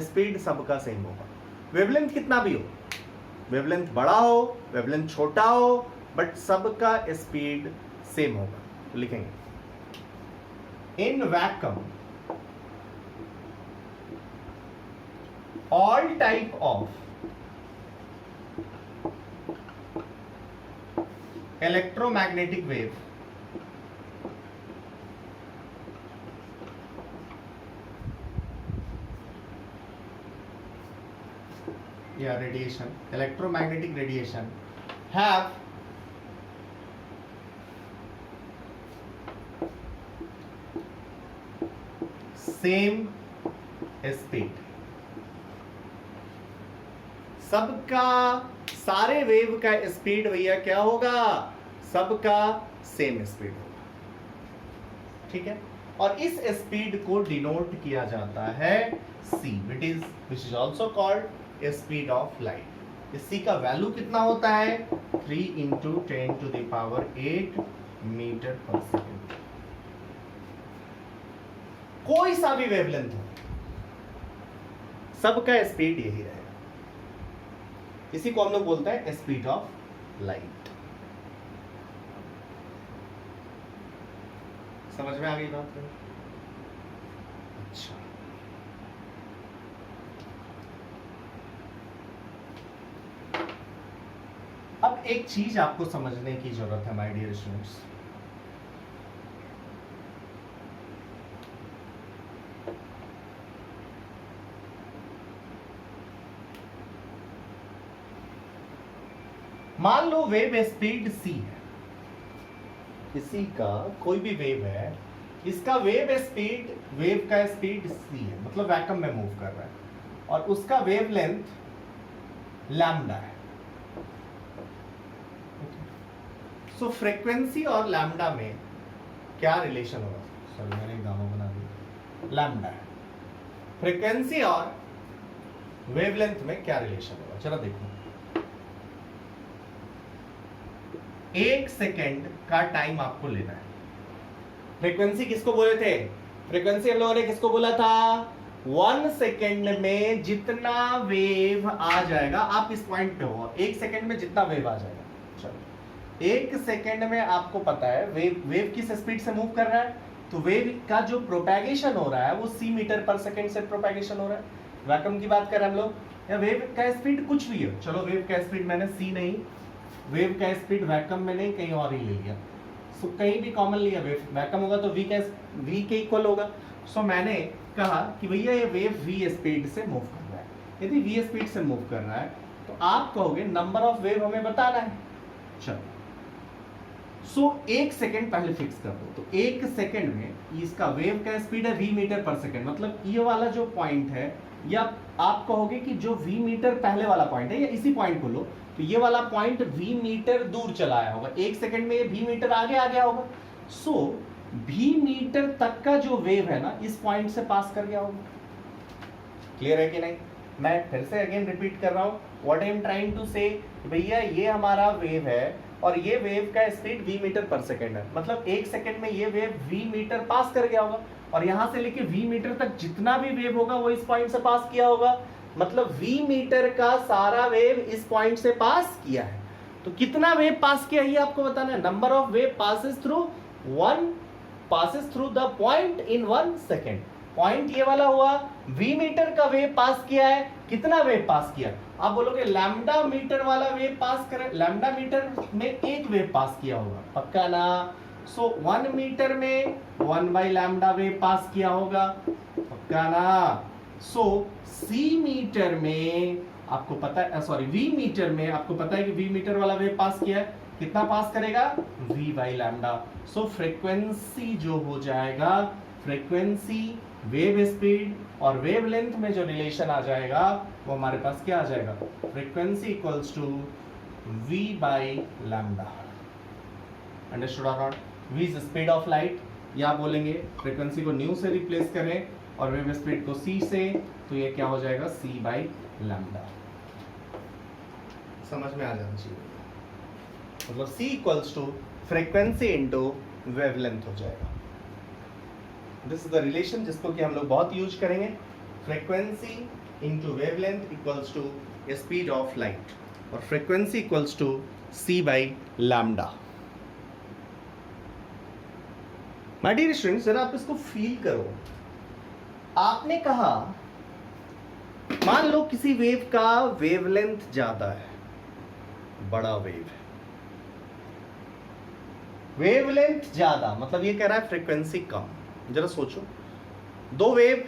स्पीड सबका सेम होगा। वेवलेंथ कितना भी हो, वेवलेंथ बड़ा हो, वेवलेंथ छोटा हो, बट सबका स्पीड सेम होगा। तो लिखेंगे in vacuum all type of electromagnetic wave या रेडिएशन, electromagnetic radiation have same speed. सबका, सारे वेव का स्पीड भैया क्या होगा? सबका सेम स्पीड होगा, ठीक है। और इस स्पीड को डिनोट किया जाता है c, which is also called speed of light. इस c का वैल्यू कितना होता है? 3 × 10⁸ मीटर पर सेकेंड। कोई सा भी वेवलेंथ हो, सबका स्पीड यही रहेगा। इसी को हम लोग बोलते हैं स्पीड ऑफ लाइट। समझ में आ गई बात? अच्छा, अब एक चीज आपको समझने की जरूरत है माय डियर स्टूडेंट्स। मान लो वेव स्पीड c है, किसी का कोई भी वेव है, इसका वेव स्पीड, वेव का स्पीड c है, मतलब वैक्यूम में मूव कर रहा है, और उसका वेवलेंथ लैम्डा है। सो फ्रीक्वेंसी और लैम्डा में क्या रिलेशन होगा? सॉरी मैंने एक गामा बना दिया, लैम्डा है। फ्रीक्वेंसी और वेवलेंथ में क्या रिलेशन होगा? चलो देखो, 1 सेकेंड का टाइम आपको लेना है। फ्रीक्वेंसी किसको बोले थे? फ्रीक्वेंसी हम लोगों ने किसको बोला था? 1 सेकेंड में जितना वेव आ जाएगा, आप इस पॉइंट पे हो, 1 सेकेंड में जितना वेव आ जाएगा। चलो 1 सेकेंड में आपको पता है वेव किस स्पीड से मूव कर रहा है, तो वेव का जो प्रोपैगेशन हो रहा है वो c मीटर पर सेकेंड से प्रोपैगेशन हो रहा है। वैक्यूम की बात कर रहे हैं हम लोग, या वेव का स्पीड कुछ भी है, चलो वेव का स्पीड मैंने c नहीं, वेव का स्पीड वैक्यूम में नहीं कहीं और ही ले लिया, सो कहीं भी कॉमन लिया, वेव वैक्यूम होगा तो v के इक्वल होगा। सो मैंने कहा कि भैया ये वेव v स्पीड से मूव कर रहा है, यदि v स्पीड से मूव कर रहा है तो आप कहोगे नंबर ऑफ वेव हमें बताना है। चलो सो 1 सेकेंड पहले फिक्स कर दो, तो 1 सेकेंड में इसका वेव का स्पीड है v मीटर पर सेकेंड, मतलब ये वाला जो पॉइंट है, या आप कहोगे कि जो v मीटर पहले वाला पॉइंट है, या इसी पॉइंट को लो तो ये वाला पॉइंट v मीटर दूर चला आया होगा, 1 सेकेंड में ये v मीटर आगे आ गया होगा। सो v मीटर तक का जो वेव है ना, इस पॉइंट से पास कर गया होगा। क्लियर है कि नहीं? मैं फिर से अगेन रिपीट कर रहा हूं, what I am trying to say, भैया ये हमारा वेव है और ये वेव का speed v metre per second है, मतलब 1 सेकेंड में ये वेव v मीटर पास कर गया होगा, और यहां से लेके v मीटर तक जितना भी वेव होगा वो इस पॉइंट से पास किया होगा, मतलब v मीटर का सारा वेव इस पॉइंट से पास किया है। तो कितना वेव पास किया ये आपको बताना है। Number of wave passes through the point in 1 second. Point ये वाला हुआ, v मीटर का वेव पास किया है, कितना वेव पास किया? आप बोलोगे लैम्डा मीटर वाला वेव पास करे, लैम्डा मीटर में एक वेव पास किया होगा, पक्का ना? सो 1 मीटर में 1/लैम्डा वेव पास किया होगा, पक्का ना? सो c मीटर में आपको पता है, सॉरी v मीटर में आपको पता है कि v मीटर वाला वेव पास किया है, कितना पास करेगा? v/लैम्डा। सो फ्रीक्वेंसी जो हो जाएगा, फ्रीक्वेंसी, वेव स्पीड और वेव लेंथ में जो रिलेशन आ जाएगा वो हमारे पास क्या आ जाएगा? फ्रीक्वेंसी इक्वल्स टू v/लैम्डा। अंडरस्टूड और not? v is speed of light, या बोलेंगे फ्रीक्वेंसी को न्यू से रिप्लेस करें और वेव स्पीड को c से, तो ये क्या हो जाएगा? c/लैम्डा। समझ में आ जाना चाहिए, मतलब c equals to frequency into wavelength हो जाएगा। दिस इज द रिलेशन जिसको कि हम लोग बहुत यूज करेंगे, frequency into wavelength equals to speed of light, और फ्रीक्वेंसी इक्वल्स टू c/लैम्डा। माय डियर स्टूडेंट्स, जरा आप इसको फील करो। आपने कहा मान लो किसी वेव का वेवलेंथ ज्यादा है, बड़ा वेव है, वेवलेंथ ज्यादा मतलब ये कह रहा है फ्रीक्वेंसी कम। जरा सोचो, दो वेव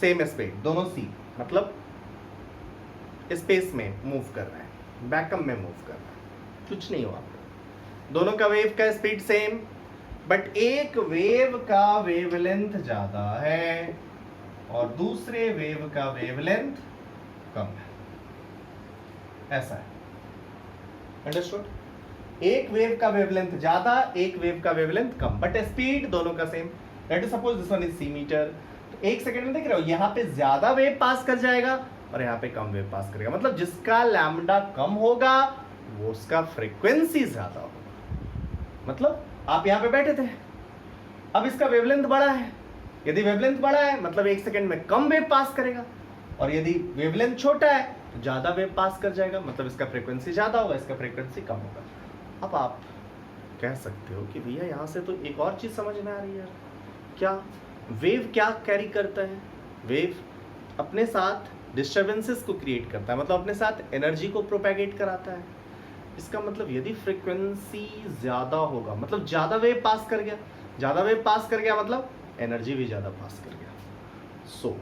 सेम स्पीड, दोनों c, मतलब स्पेस में मूव कर रहे हैं, वैक्यूम में मूव कर रहे हैं, कुछ नहीं हुआ, दोनों का वेव का स्पीड सेम, बट एक वेव का वेवलेंथ ज्यादा है और दूसरे वेव का वेवलेंथ कम है, ऐसा है। अंडरस्टूड? एक वेव का वेवलेंथ ज्यादा, एक वेव का वेवलेंथ कम, बट स्पीड दोनों का same. Let us suppose this one is c metre, तो 1 सेकंड में देख रहे हो यहाँ पे ज्यादा वेव पास कर जाएगा और यहाँ पे कम वेव पास करेगा, मतलब जिसका लैम्डा कम होगा वो उसका फ्रीक्वेंसी ज्यादा होगा। मतलब आप यहाँ पे बैठे थे, अब इसका वेवलेंथ बड़ा है, यदि वेवलेंथ बड़ा है मतलब 1 सेकंड में कम वेव पास करेगा, और यदि वेवलेंथ छोटा है तो ज्यादा वेव पास कर जाएगा, मतलब इसका फ्रीक्वेंसी ज्यादा होगा, इसका फ्रीक्वेंसी कम होगा। अब आप कह सकते हो कि भैया यहाँ से तो एक और चीज समझ में आ रही है यार, क्या वेव क्या कैरी करता है? वेव अपने साथ डिस्टर्बेंसेस को क्रिएट करता है, मतलब अपने साथ एनर्जी को प्रोपेगेट कराता है। इसका मतलब यदि फ्रीक्वेंसी ज्यादा होगा मतलब ज्यादा वेव पास कर गया, ज्यादा वेव पास कर गया मतलब एनर्जी भी ज्यादा पास कर गया। सो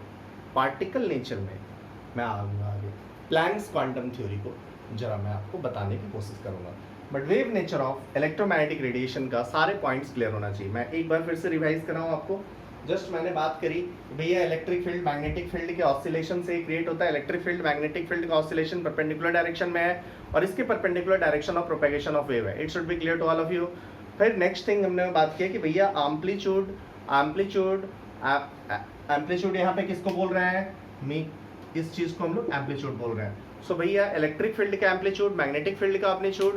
पार्टिकल नेचर में मैं आऊंगा आगे, प्लैंक्स क्वांटम थ्योरी को जरा मैं आपको बताने की कोशिश करूंगा, but wave nature of electromagnetic radiation का सारे पॉइंट्स क्लियर होना चाहिए। मैं एक बार फिर से रिवाइज कर रहा हूँ आपको। जस्ट मैंने बात करी भैया इलेक्ट्रिक फील्ड मैग्नेटिक फील्ड के ऑसिलेशन से क्रिएट होता है। इलेक्ट्रिक फील्ड मैग्नेटिक फील्ड का ऑसिलेशन परपेंडिकुलर डायरेक्शन में है और इसके perpendicular direction of propagation of wave है। It should be clear to all of you. फिर नेक्स्ट थिंग हमने बात किया कि भैया एम्पलीट्यूड यहाँ पे किसको बोल रहे हैं? इस चीज को हम लोग एम्पलीट्यूड बोल रहे हैं। सो भैया इलेक्ट्रिक फील्ड का एम्पलीट्यूड, मैग्नेटिक फील्ड का एम्पलीट्यूड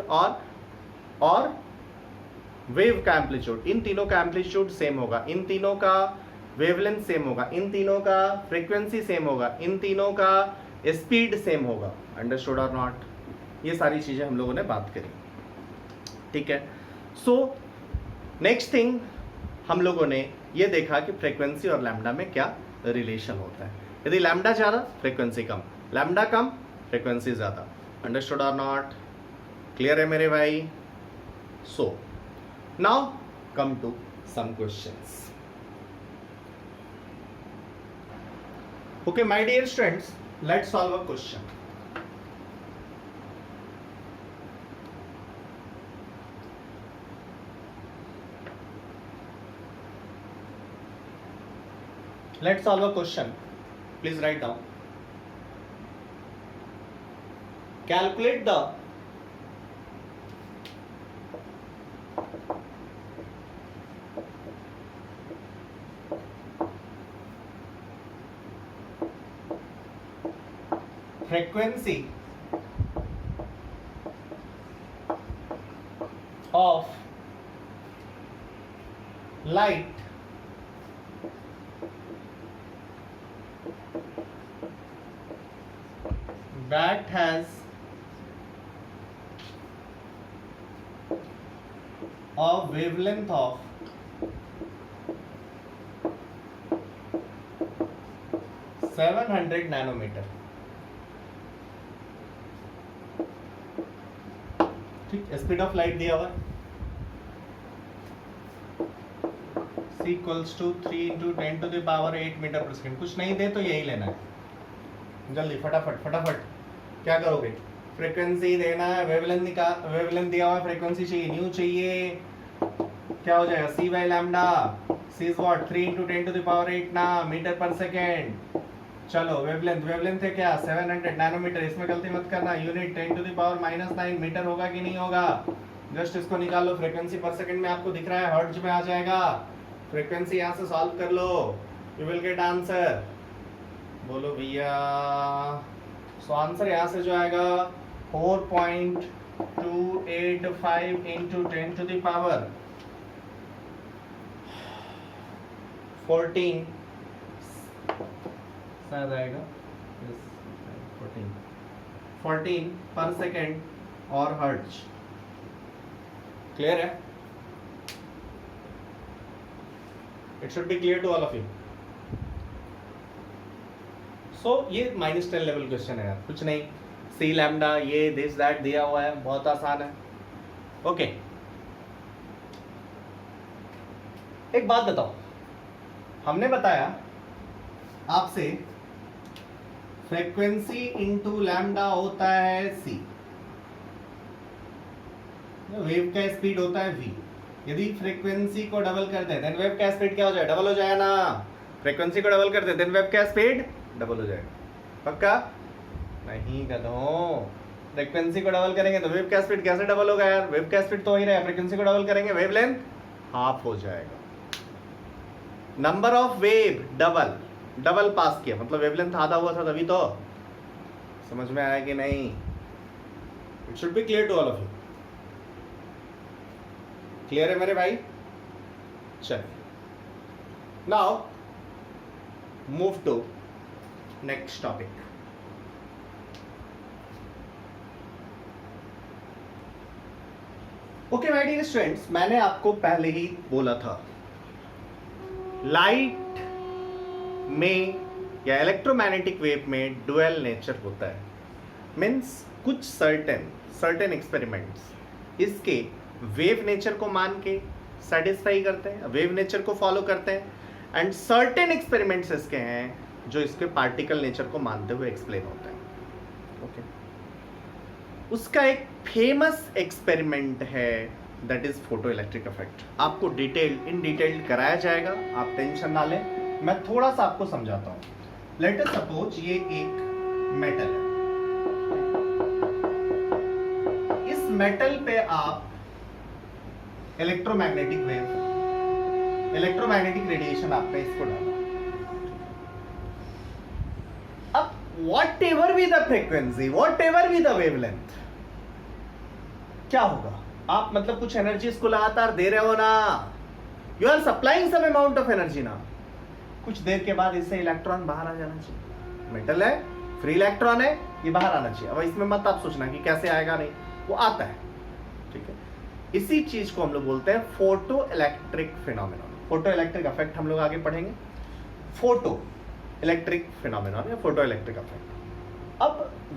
और वेव का एम्पलीट्यूड, इन तीनों का एम्पलीट्यूड सेम होगा, इन तीनों का वेवलेंथ सेम होगा, इन तीनों का फ्रीक्वेंसी सेम होगा, इन तीनों का स्पीड सेम होगा। अंडरस्टूड और नॉट? ये सारी चीजें हम लोगों ने बात करी, ठीक है। सो नेक्स्ट थिंग हम लोगों ने ये देखा कि फ्रीक्वेंसी और लैम्डा में क्या रिलेशन होता है। यदि लैम्डा ज्यादा फ्रीक्वेंसी कम, लैम्डा कम, फ्रीक्वेंसी ज़्यादा। अंडरस्टूड और नॉट? क्लियर है मेरे भाई? So now come to some questions. Okay, my dear students, let's solve a question. Let's solve a question. Please write down. Calculate the frequency of light that has a wavelength of 700 nanometer. ठीक, स्पीड ऑफ लाइट दिया हुआ है c equals to 3 into 10 to the power 8 metre per second. कुछ नहीं दे तो यही लेना है, जल्दी फटाफट फटाफट। क्या करोगे? फ्रीक्वेंसी देना है, वेवलेंथ दिया हुआ है, फ्रीक्वेंसी चाहिए, न्यू चाहिए, क्या हो जाएगा? c by lambda. c is what? 3 into 10 to the power 8 ना मीटर पर सेकेंड। चलो वेवलेंथ है क्या? 700 नैनोमीटर। इसमें गलती मत करना, unit 10 to the power -9 metre होगा कि नहीं होगा? जस्ट इसको निकालो, फ्रीक्वेंसी पर सेकंड में आपको दिख रहा है, हर्ट्ज में आ जाएगा। फ्रीक्वेंसी यहाँ से सॉल्व कर लो, यू विल गेट आंसर। बोलो भैया। सो आंसर यहाँ से जो आएगा 4.285 इंटू 10 टू द पावर 14 शायद आएगा 14 पर सेकेंड और हर्ट्ज। क्लियर है? It should be clear to all of you. So ये -10 लेवल क्वेश्चन है यार, कुछ नहीं। सी लैम्डा ये दिस दैट दिया हुआ है, बहुत आसान है। ओके एक बात बताओ, हमने बताया आपसे फ्रीक्वेंसी इंटू लैम्डा होता है c, वेव का स्पीड होता है v। यदि फ्रीक्वेंसी को डबल कर दें देन वेव का स्पीड क्या हो जाए? डबल हो जाएगा ना। फ्रीक्वेंसी को डबल कर दें देन वेव का स्पीड डबल हो जाएगा। पक्का? नहीं गधों, फ्रीक्वेंसी को डबल करेंगे तो वेव का स्पीड कैसे डबल होगा यार? वेव का स्पीड तो वही रहेगा, फ्रीक्वेंसी को डबल करेंगे वेवलेंथ हाफ हो जाएगा। नंबर ऑफ वेव डबल पास किया मतलब वेवलेंथ आधा हुआ था, तभी तो। समझ में आया कि नहीं? It should be clear to all of you. Clear है मेरे भाई? चलिए now move to next topic. Okay my dear students, मैंने आपको पहले ही बोला था लाइट में या इलेक्ट्रोमैग्नेटिक वेव में डुअल नेचर होता है। मीन्स कुछ सर्टेन एक्सपेरिमेंट्स इसके वेव नेचर को मान के सेटिस्फाई करते हैं, वेव नेचर को फॉलो करते हैं, एंड सर्टेन एक्सपेरिमेंट्स इसके हैं जो इसके पार्टिकल नेचर को मानते हुए एक्सप्लेन होते हैं। ओके उसका एक फेमस एक्सपेरिमेंट है that is photo electric effect. आपको इन डिटेल कराया जाएगा, आप टेंशन ना लें। मैं थोड़ा सा आपको समझाता हूं। लेट अस सपोज ये एक मेटल है, इस मेटल पे आप इलेक्ट्रोमैग्नेटिक रेडिएशन आपने इसको डाला। अब what ever be the frequency, what ever be the wavelength, क्या होगा? आप मतलब कुछ एनर्जी इसको लगातार दे रहे हो ना, you are supplying some amount of energy ना। कुछ देर के बाद इससे इलेक्ट्रॉन बाहर आ जाना चाहिए। मेटल है, फ्री इलेक्ट्रॉन है, ये बाहर आना चाहिए। अब इसमें मत आप सोचना कि कैसे आएगा, नहीं, वो आता है। ठीक है, इसी चीज को हम लोग बोलते हैं photoelectric phenomenon. Photoelectric effect हम लोग आगे पढ़ेंगे। फोटो इलेक्ट्रिक फिनोमेनॉन या photoelectric effect.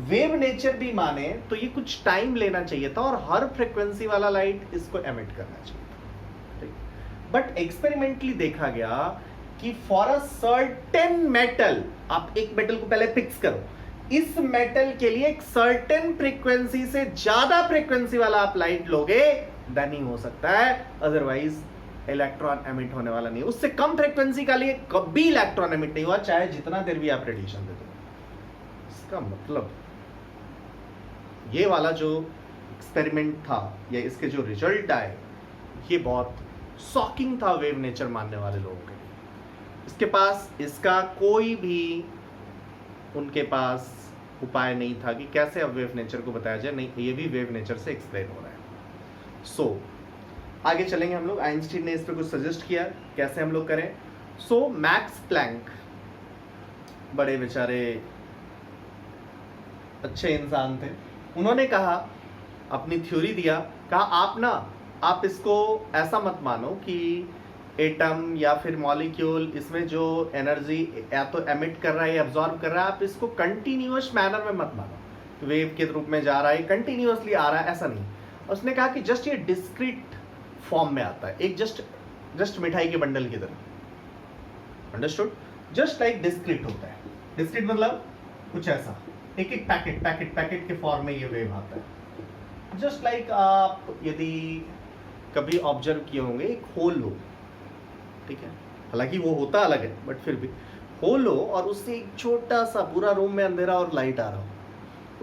Wave nature भी माने तो ये कुछ टाइम लेना चाहिए था और हर फ्रीक्वेंसी वाला लाइट इसको एमिट करना चाहिए। बट एक्सपेरिमेंटली देखा गया कि फॉर अ सर्टेन मेटल, आप एक मेटल को पहले फिक्स करो, इस मेटल के लिए एक सर्टेन फ्रीक्वेंसी से ज्यादा फ्रीक्वेंसी वाला आप लाइट लोगे देन ही हो सकता है, अदरवाइज इलेक्ट्रॉन एमिट होने वाला नहीं। उससे कम फ्रीक्वेंसी का लिए कभी इलेक्ट्रॉन एमिट नहीं हुआ, चाहे जितना देर भी आप रेडिएशन दे दो। इसका मतलब ये वाला जो एक्सपेरिमेंट था या इसके जो रिजल्ट आए ये बहुत शॉकिंग था वेव नेचर मानने वाले लोगों के लिए। इसके पास इसका कोई भी उनके पास उपाय नहीं था कि कैसे अब वेव नेचर को बताया जाए, नहीं ये भी वेव नेचर से एक्सप्लेन हो रहा है। सो आगे चलेंगे हम लोग। आइंस्टीन ने इस पर कुछ सजेस्ट किया कैसे हम लोग करें। सो मैक्स प्लैंक बड़े बेचारे अच्छे इंसान थे, उन्होंने कहा, अपनी थ्योरी दिया, कहा आप इसको ऐसा मत मानो कि एटम या फिर मॉलिक्यूल इसमें जो एनर्जी या तो एमिट कर रहा है या एब्जॉर्ब कर रहा है, आप इसको कंटिन्यूअस मैनर में मत मानो, वेव के रूप में जा रहा है, कंटिन्यूअसली आ रहा है, ऐसा नहीं। उसने कहा कि जस्ट ये डिस्क्रीट फॉर्म में आता है, एक जस्ट मिठाई के बंडल की तरह। अंडरस्टूड? जस्ट लाइक डिस्क्रीट होता है। डिस्क्रीट मतलब कुछ ऐसा, एक एक पैकेट के फॉर्म में ये वेव आता है। जस्ट लाइक आप यदि कभी ऑब्जर्व किए होंगे, एक होल हो, ठीक है, हालांकि वो होता अलग है बट फिर भी होल हो, और उससे एक छोटा सा पूरा रूम में अंधेरा और लाइट आ रहा हो,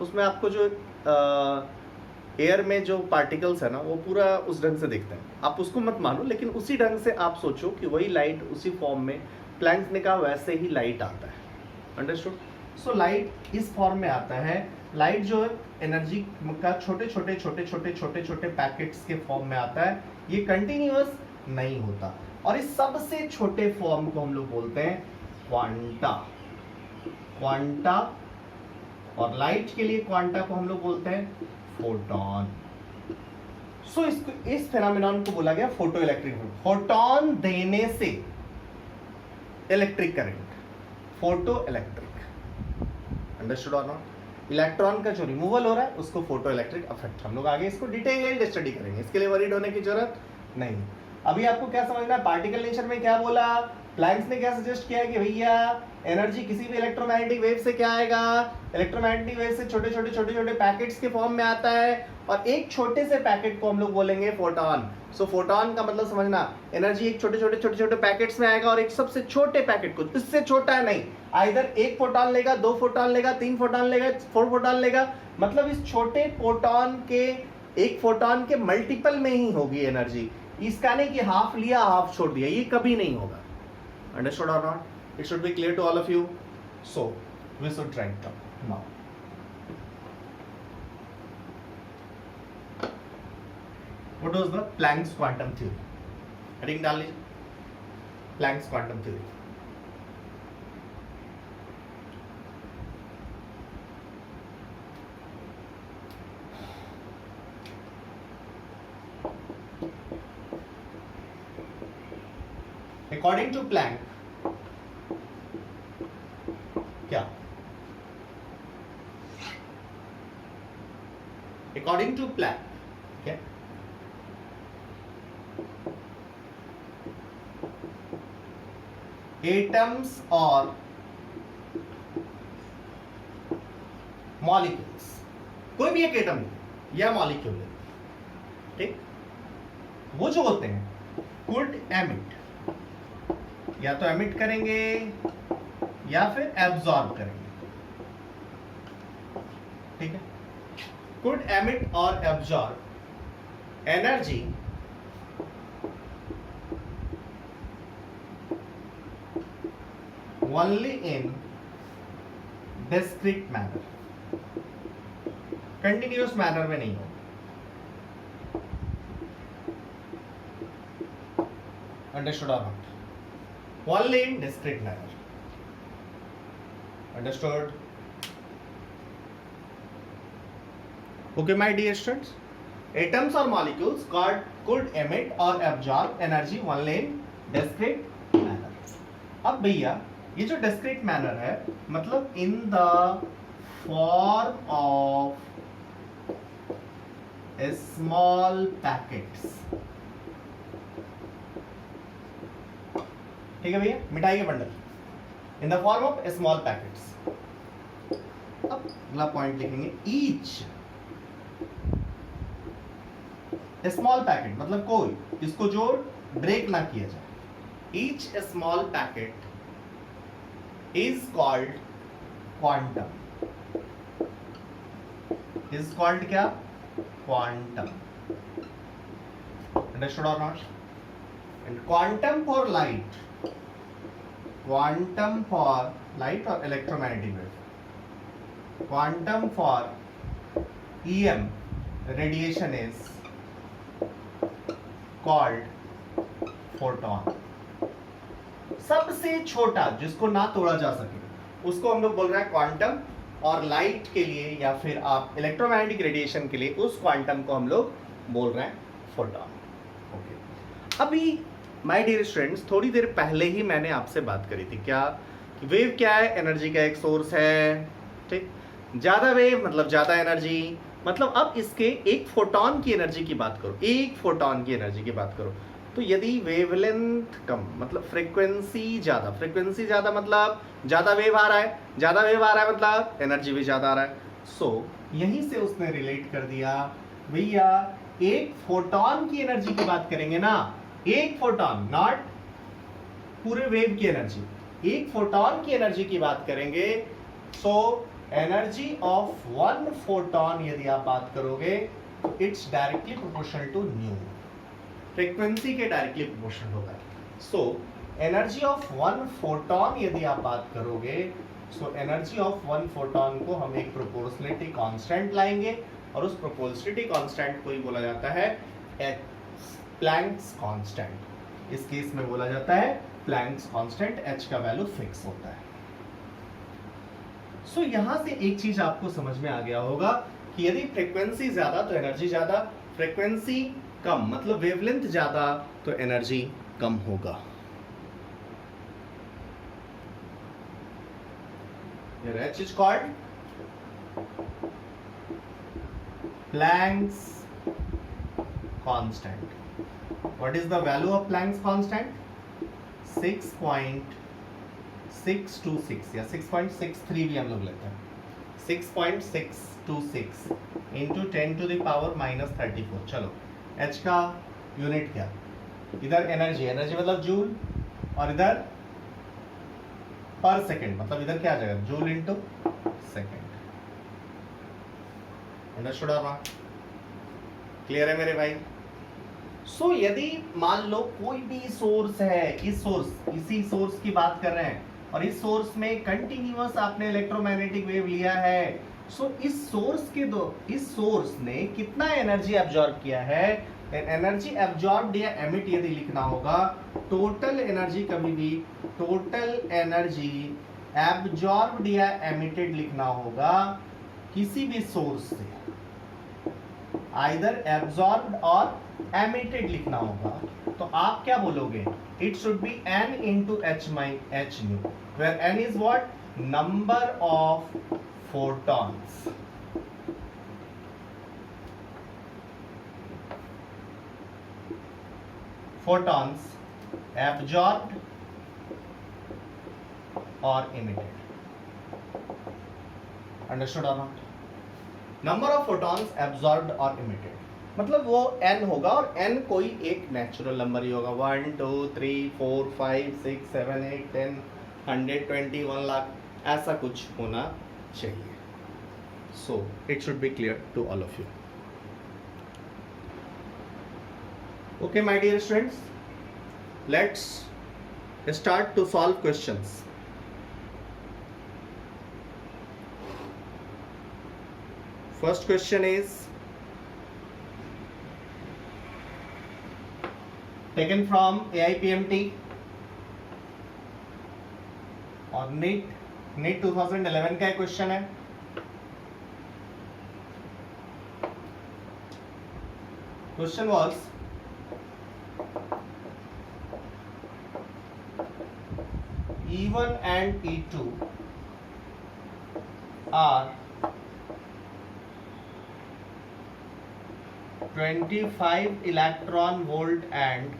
उसमें आपको जो एयर में जो पार्टिकल्स है ना वो पूरा उस ढंग से दिखते हैं। आप उसको मत मानो, लेकिन उसी ढंग से आप सोचो कि वही लाइट उसी फॉर्म में प्लैंक ने कहा वैसे ही लाइट आता है। अंडरस्टूड? सो लाइट इस फॉर्म में आता है। लाइट जो है एनर्जी का छोटे पैकेट्स के फॉर्म में आता है, ये कंटिन्यूअस नहीं होता, और इस सबसे छोटे फॉर्म को हम लोग बोलते हैं क्वांटा, और लाइट के लिए क्वांटा को हम लोग बोलते हैं फोटॉन। सो इस फेनोमेनन को बोला गया फोटो इलेक्ट्रिक। फोटॉन देने से electric current, photo electric. Understood और नॉट? इलेक्ट्रॉन का जो रिमूवल हो रहा है उसको फोटो इलेक्ट्रिक इफेक्ट। हम लोग आगे इसको डिटेल्ड स्टडी करेंगे, इसके लिए वरीड होने की जरूरत नहीं। अभी आपको क्या समझना है, पार्टिकल नेचर में क्या बोला, प्लैंक्स ने क्या सजेस्ट किया कि भैया एनर्जी किसी भी इलेक्ट्रोमैग्नेटिक वेव से क्या आएगा, इलेक्ट्रोमैग्नेटिक वेव से छोटे पैकेट्स के फॉर्म में आता है, और एक छोटे से पैकेट को हम लोग बोलेंगे फोटॉन। सो फोटॉन का मतलब समझना, एनर्जी एक छोटे पैकेट्स में आएगा, और एक सबसे छोटे पैकेट को, इससे छोटा नहीं, आइदर एक फोटॉन लेगा, 2 फोटॉन लेगा, 3 फोटॉन लेगा, 4 फोटॉन लेगा, मतलब इस छोटे फोटॉन के एक फोटॉन के मल्टीपल में ही होगी एनर्जी। इसका नहीं कि हाफ लिया हाफ छोड़ दिया, ये कभी नहीं होगा। Understood or not? It should be clear to all of you. So we should write down now. What was the Planck's quantum theory? Heading डाल लीजिए, Planck's quantum theory. According to Planck, क्या? According to Planck, क्या? Atoms और molecules, कोई भी एक एटम या मॉलिक्यूल, ठीक, वो जो होते हैं could emit, या तो एमिट करेंगे या फिर एब्जॉर्ब करेंगे, ठीक है। कुड एमिट और absorb energy only in discrete manner, continuous manner में नहीं हो। अंडरस्टूड और not? Only in discrete manner. Understood? Okay, my dear students. Atoms or molecules could emit or absorb energy only in discrete manner. अब भैया ये जो discrete manner है, मतलब in the form of small packets. ठीक है भैया, मिठाई के bundle in the form of small packets. अब अगला पॉइंट लिखेंगे, ईच स्मॉल पैकेट मतलब कोई इसको जो ब्रेक ना किया जाए. Each small packet is called quantum. Is called क्या? क्वांटम. अंडरस्टूड और not? And quantum for light, quantum for light or electromagnetic wave, quantum for EM radiation is called photon. सबसे छोटा जिसको ना तोड़ा जा सके उसको हम लोग बोल रहे हैं क्वांटम, और लाइट के लिए या फिर आप इलेक्ट्रोमैग्नेटिक रेडिएशन के लिए उस क्वांटम को हम लोग बोल रहे हैं फोटॉन. ओके, अभी माय डियर स्टूडेंट्स, थोड़ी देर पहले ही मैंने आपसे बात करी थी क्या, वेव क्या है? एनर्जी का एक सोर्स है. ठीक, ज़्यादा वेव मतलब ज़्यादा एनर्जी. मतलब अब इसके एक फोटॉन की एनर्जी की बात करो, एक फोटॉन की एनर्जी की बात करो, तो यदि वेवलेंथ कम मतलब फ्रीक्वेंसी ज़्यादा मतलब ज़्यादा वेव आ रहा है, ज़्यादा वेव आ रहा है मतलब एनर्जी भी ज़्यादा आ रहा है. सो यहीं से उसने रिलेट कर दिया भैया, एक फोटॉन की एनर्जी की बात करेंगे ना, एक फोटॉन, नॉट पूरे वेव की एनर्जी, एक फोटॉन की एनर्जी की बात करेंगे. So energy of one photon यदि आप बात करोगे तो it's directly proportional to nu, frequency के डायरेक्टली प्रोपोर्शनल होगा. So energy of one photon यदि आप बात करोगे, so energy of one photon को हम एक प्रोपोर्शनलिटी कांस्टेंट लाएंगे, और उस प्रोपोर्शनलिटी कांस्टेंट को ही बोला जाता है प्लैंक्स कांस्टेंट. इस केस में बोला जाता है प्लैंक्स कांस्टेंट, h का वैल्यू फिक्स होता है. सो यहां से एक चीज आपको समझ में आ गया होगा कि यदि फ्रीक्वेंसी ज्यादा तो एनर्जी ज्यादा, फ्रीक्वेंसी कम मतलब वेवलेंथ ज्यादा तो एनर्जी कम होगा. Here h is called Planck's constant. What is the value of Planck's constant? 6.626 या 6.63 भी हम लोग लेते हैं. 6.626 इंटू 10 टू द पावर -34. चलो, h का यूनिट क्या? इधर एनर्जी मतलब जूल, और इधर पर सेकेंड मतलब इधर क्या आ जाएगा? Joule into second. अंडरस्टूड और नॉट? क्लियर है मेरे भाई? सो यदि मान लो कोई भी सोर्स है, इसी सोर्स की बात कर रहे हैं, और इस सोर्स में कंटिन्यूअस आपने इलेक्ट्रोमैग्नेटिक वेव लिया है. सो इस सोर्स ने कितना एनर्जी एब्जॉर्ब किया है? एनर्जी एब्जॉर्ब्ड या एमिट यदि लिखना होगा, टोटल एनर्जी कभी भी टोटल एनर्जी एब्जॉर्ब्ड या एमिटेड लिखना होगा किसी भी सोर्स से, आइदर एब्जॉर्ब्ड और एमिटेड लिखना होगा. तो आप क्या बोलोगे? It should be n into h nu, where n is what? Number of photons. photons absorbed or emitted. Understood or not? Number of photons absorbed or emitted मतलब वो n होगा, और n कोई एक नेचुरल नंबर ही होगा. 1 2 3 4 5 6 7 8 10 120 1 लाख ऐसा कुछ होना चाहिए. So it should be clear to all of you. Okay, my dear students, let's start to solve questions. First question is taken from AIPMT और NEET 2011 का क्वेश्चन है. Question was E1 and E2 are 25 electron volt and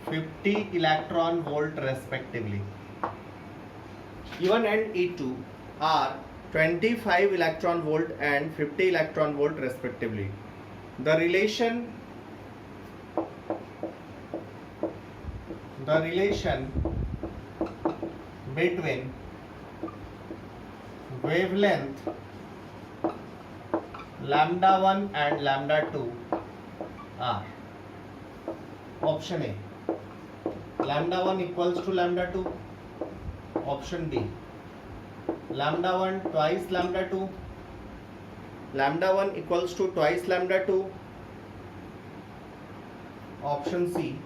50 electron volt respectively. E1 and E2 are 25 electron volt and 50 electron volt respectively. The relation between wavelength lambda 1 and lambda 2 are option A lambda 1 equals to lambda 2, option B lambda 1 twice lambda 2, lambda 1 equals to twice lambda 2, option C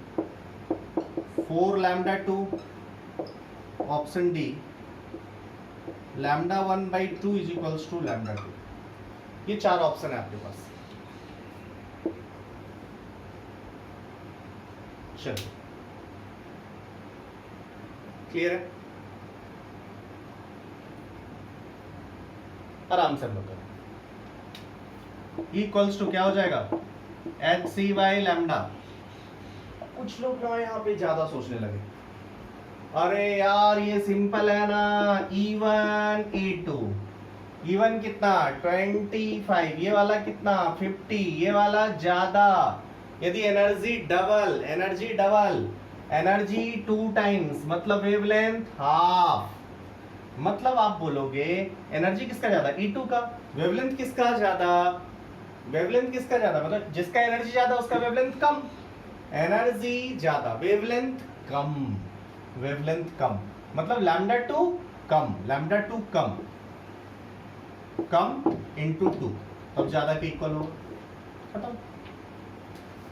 4 lambda 2, option D lambda 1 by 2 is equals to lambda 2. ये चार ऑप्शन है आपके पास. चलो क्लियर है, आराम से हम लोग करें. इक्वल्स टू क्या हो जाएगा, एच सी बाई लैम्डा. कुछ लोग ना यहाँ पे ज्यादा सोचने लगे, अरे यार ये सिंपल है ना, E1 E2. E1 कितना 25, ये वाला कितना 50, ये वाला ज्यादा. यदि एनर्जी डबल, एनर्जी 2 टाइम्स मतलब वेवलेंथ हाफ. मतलब आप बोलोगे एनर्जी किसका ज्यादा, E2 का. वेवलेंथ किसका ज्यादा, मतलब जिसका एनर्जी ज्यादा उसका वेवलेंथ कम. एनर्जी ज्यादा वेवलेंथ कम मतलब लैम्डा 2 कम इंटू 2, अब ज्यादा के इक्वल होगा. खत्म.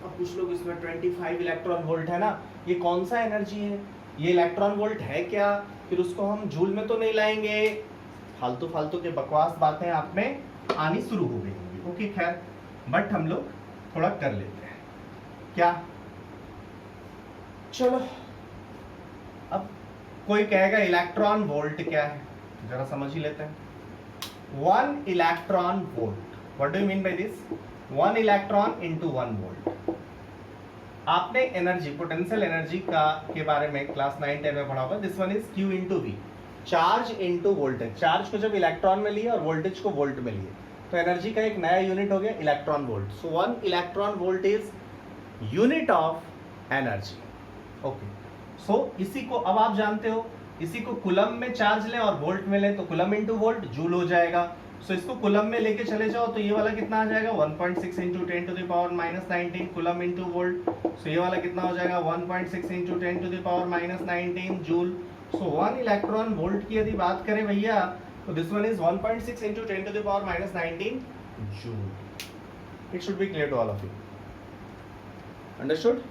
अब कुछ लोग इसमें 25 इलेक्ट्रॉन वोल्ट है ना, ये कौन सा एनर्जी है, ये इलेक्ट्रॉन वोल्ट है क्या, फिर उसको हम जूल में तो नहीं लाएंगे. फालतू के बकवास बातें आप में आनी शुरू हो गई होंगी. ओके खैर, बट हम लोग थोड़ा कर लेते हैं क्या. चलो अब कोई कहेगा इलेक्ट्रॉन वोल्ट क्या है, जरा समझ ही लेते हैं. 1 electron volt, what do you mean by this. 1 electron into 1 volt. आपने एनर्जी, पोटेंशियल एनर्जी का के बारे में क्लास 9-10 में पढ़ा होगा. This one is Q into V, charge into voltage. Charge को जब इलेक्ट्रॉन में लिए और वोल्टेज को वोल्ट में लिए तो एनर्जी का एक नया यूनिट हो गया electron volt. So 1 electron volt is unit of energy. Okay, so इसी को अब आप जानते हो, इसी को कुलम में चार्ज लें और वोल्ट में लें तो कुलम इंटू वोल्ट जूल हो जाएगा. सो इसको कुलम में लेके चले जाओ तो ये वाला कितना आ जाएगा 1.6 into 10 to the power -19 coulomb into volt. So ये वाला कितना हो जाएगा 1.6 into 10 to the power -19 joule. So 1 electron volt की यदि बात करें भैया तो this one is 1.6 into 10 to the power -19 joule. It should be clear to all of you. Understood.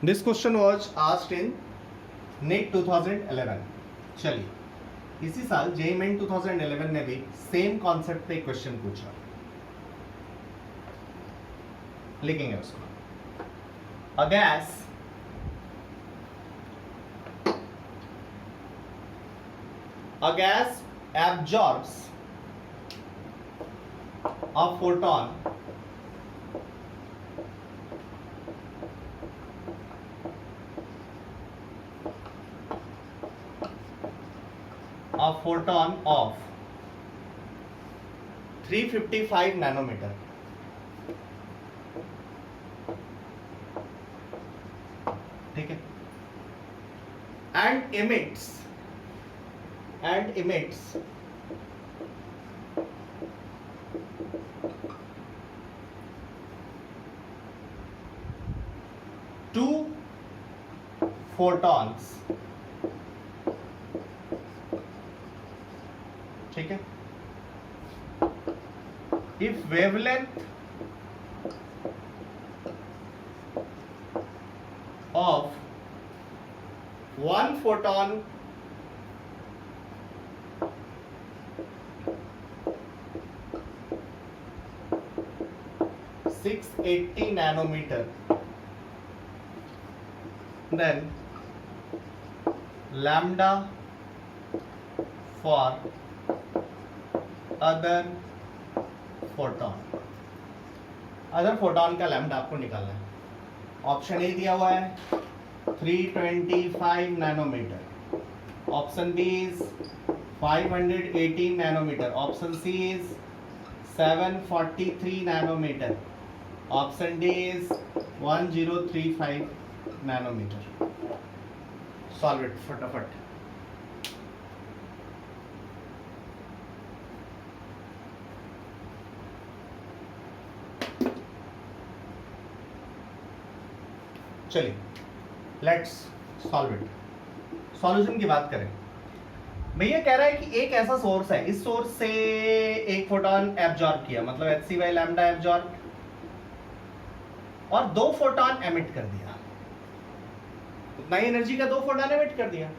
This question was asked in NET 2011. चलिए इसी साल JEE Main 2011 ने भी सेम कॉन्सेप्ट पे क्वेश्चन पूछा. लिखेंगे उसको. A gas absorbs a photon of 355 nanometer. ठीक है. and emits 2 photons. ठीक है. if wavelength of one photon (680 nanometer) then lambda for other photon. Other photon का लैम्डा आपको निकालना है। ऑप्शन ए दिया हुआ है 325 nanometre, option B is 518 nanometre, option C is 743 nanometre, option D is 1035 nanometre. Solve it फटाफट। चलिए लेट्स सॉल्व इट। सॉल्यूशन की बात करें, भैया कह रहा है कि एक ऐसा सोर्स है, इस सोर्स से एक फोटोन एब्जॉर्ब किया, मतलब hc बाई लैम्डा एब्जॉर्ब, और 2 फोटोन एमिट कर दिया, उतना ही एनर्जी का 2 फोटोन एमिट कर दिया।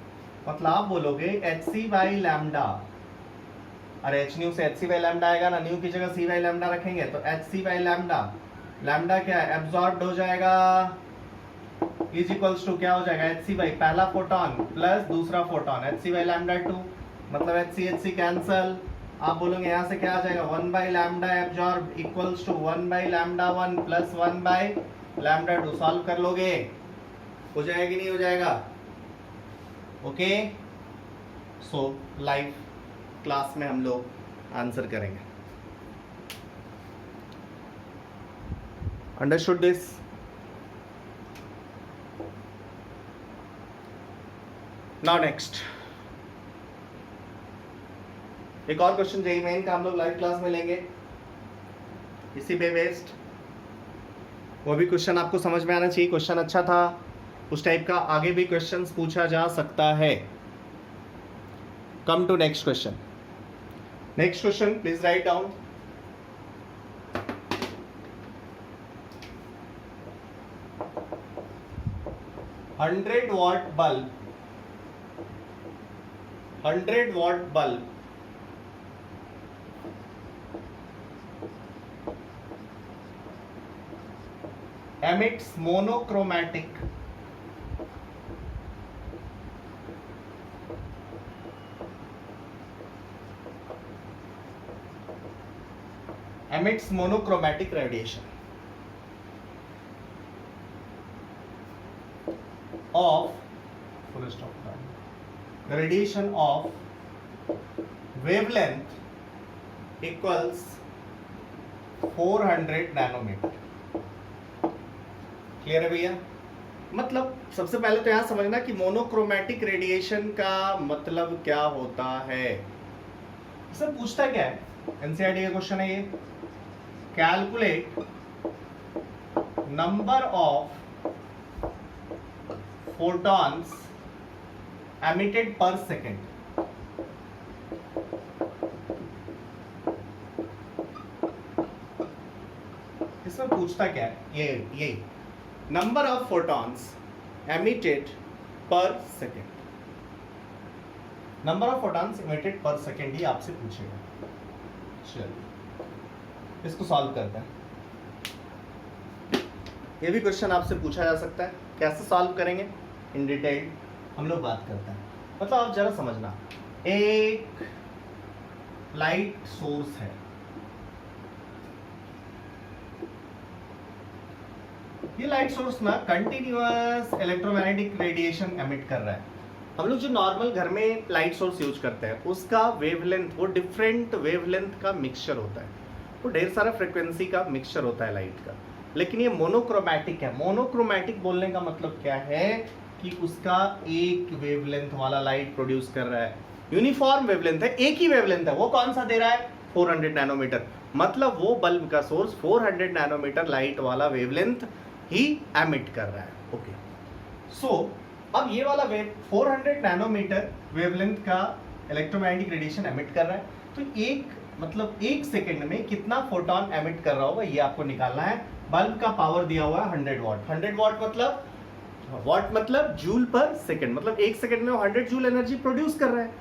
मतलब आप बोलोगे hc बाई लैम्डा, अरे h न्यू से hc बाई लैम्डा आएगा ना, न्यू की जगह c बाई लैम्डा रखेंगे तो hc बाई लैम्डा, लैम्डा क्या है एब्जॉर्ब्ड हो जाएगा, इज इक्वल्स टू क्या हो जाएगा hc बाई पहला फोटोन प्लस दूसरा फोटोन hc बाई लैम्डा 2, मतलब hc कैंसल। आप बोलोगे यहाँ से क्या आ जाएगा 1 by lambda absorb equals to 1 by lambda 1 plus 1 by lambda 2। Solve कर लोगे, हो जाएगा कि नहीं हो जाएगा? ओके, सो लाइव क्लास में हम लोग आंसर करेंगे। Understood this? नाउ नेक्स्ट एक और क्वेश्चन जेईई मेन का हम लोग लाइव क्लास में लेंगे, इसी पे बेस्ड। वो भी क्वेश्चन आपको समझ में आना चाहिए, क्वेश्चन अच्छा था, उस टाइप का आगे भी क्वेश्चंस पूछा जा सकता है। Come to next question. Next question please write down. $100 watt bulb emits monochromatic radiation of the radiation of wavelength equals 400 nanometre. Clear है भैया? मतलब सबसे पहले तो यहां समझना कि मोनोक्रोमैटिक रेडिएशन का मतलब क्या होता है। सर पूछता क्या है, एनसीईआरटी का क्वेश्चन है ये, calculate number of photons emitted पर सेकेंड। इसमें पूछता क्या है, ये नंबर ऑफ फोटॉन्स एमिटेड पर second, number of photons emitted पर सेकेंड ही आपसे पूछेगा। चलिए इसको सॉल्व करते हैं। ये भी क्वेश्चन आपसे पूछा जा सकता है, कैसे सॉल्व करेंगे इन डिटेल हम लोग बात करते हैं। मतलब आप जरा समझना, एक लाइट सोर्स है, ये लाइट सोर्स ना कंटिन्यूअस इलेक्ट्रोमैग्नेटिक रेडिएशन एमिट कर रहा है। हम लोग जो नॉर्मल घर में लाइट सोर्स यूज करते हैं उसका वेवलेंथ, वो डिफरेंट वेवलेंथ का मिक्सचर होता है, वो ढेर सारा फ्रिक्वेंसी का मिक्सचर होता है लाइट का। लेकिन ये मोनोक्रोमैटिक है। मोनोक्रोमैटिक बोलने का मतलब क्या है कि उसका एक वेवलेंथ वाला लाइट प्रोड्यूस कर रहा है, यूनिफॉर्म वेवलेंथ है, एक ही वेवलेंथ है। वो कौन सा दे रहा है? 400 नैनोमीटर। मतलब वो बल्ब का सोर्स 400 नैनोमीटर लाइट वाला वेवलेंथ ही एमिट कर रहा है। ओके, सो अब ये वाला वेव 400 नैनोमीटर वेवलेंथ का इलेक्ट्रोमैग्नेटिक रेडिएशन एमिट कर रहा है, तो एक सेकंड में कितना फोटोन एमिट कर रहा होगा ये आपको निकालना है। बल्ब का पावर दिया हुआ है 100 वाट। 100 वाट मतलब जूल पर सेकंड, मतलब एक सेकंड में वो 100 जूल एनर्जी प्रोड्यूस कर रहा है।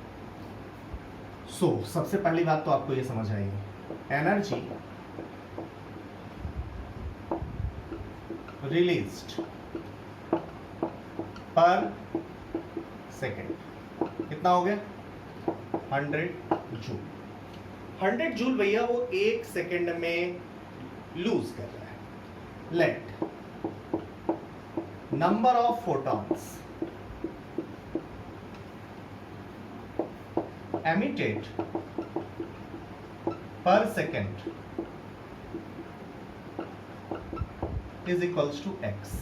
सो सबसे पहली बात तो आपको ये समझ आएगी, एनर्जी रिलीज्ड पर सेकेंड कितना हो गया? 100 जूल। 100 जूल भैया वो 1 सेकेंड में लूज कर रहा है। Let number of photons emitted per second is equals to x।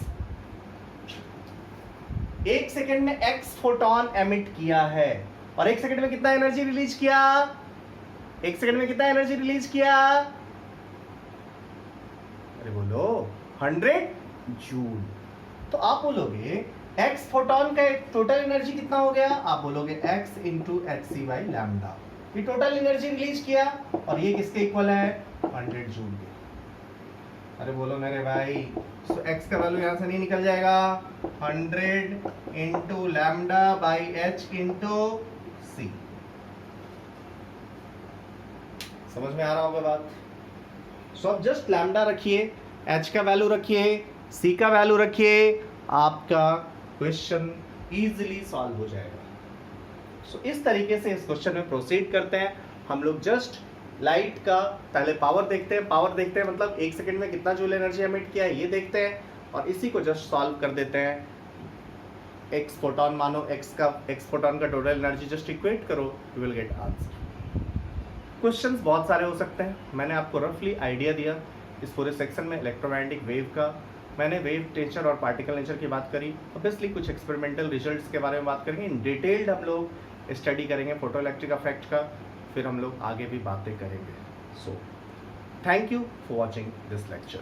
1 second में x फोटोन एमिट किया है और 1 सेकेंड में कितना एनर्जी रिलीज किया? 1 सेकेंड में कितना एनर्जी रिलीज किया? अरे बोलो 100 जूल। तो आप बोलोगे x फोटोन का टोटल एनर्जी कितना हो गया? आप बोलोगे x into H C by lambda. ये टोटल एनर्जी रिलीज किया और ये किसके इक्वल है? 100 जूल के। अरे बोलो मेरे भाई, तो x का वैल्यू यहां से नहीं निकल जाएगा? 100 into lambda by h into C. समझ में आ रहा होगा बात? सो अब जस्ट लैम्डा रखिए, h का वैल्यू रखिए, c का वैल्यू रखिए, आपका क्वेश्चन इजीली सॉल्व हो जाएगा। सो इस तरीके से इस क्वेश्चन में प्रोसीड करते हैं हम लोग। जस्ट लाइट का पहले पावर देखते हैं, मतलब 1 सेकंड में कितना जूल एनर्जी एमिट किया है ये देखते हैं और इसी को जस्ट सॉल्व कर देते हैं। एक्स फोटोन मानो एक्स फोटोन का टोटल एनर्जी जस्ट इक्वेट करो, you will get answer. Questions बहुत सारे हो सकते हैं, मैंने आपको रफली आइडिया दिया इस पूरे सेक्शन में इलेक्ट्रोमैग्नेटिक वेव का। मैंने वेव नेचर और पार्टिकल नेचर की बात करी, ऑब्वियसली कुछ एक्सपेरिमेंटल रिजल्ट्स के बारे में बात करेंगे, इन डिटेल्ड हम लोग स्टडी करेंगे फोटो इलेक्ट्रिक इफेक्ट का, फिर हम लोग आगे भी बातें करेंगे। So thank you for watching this lecture.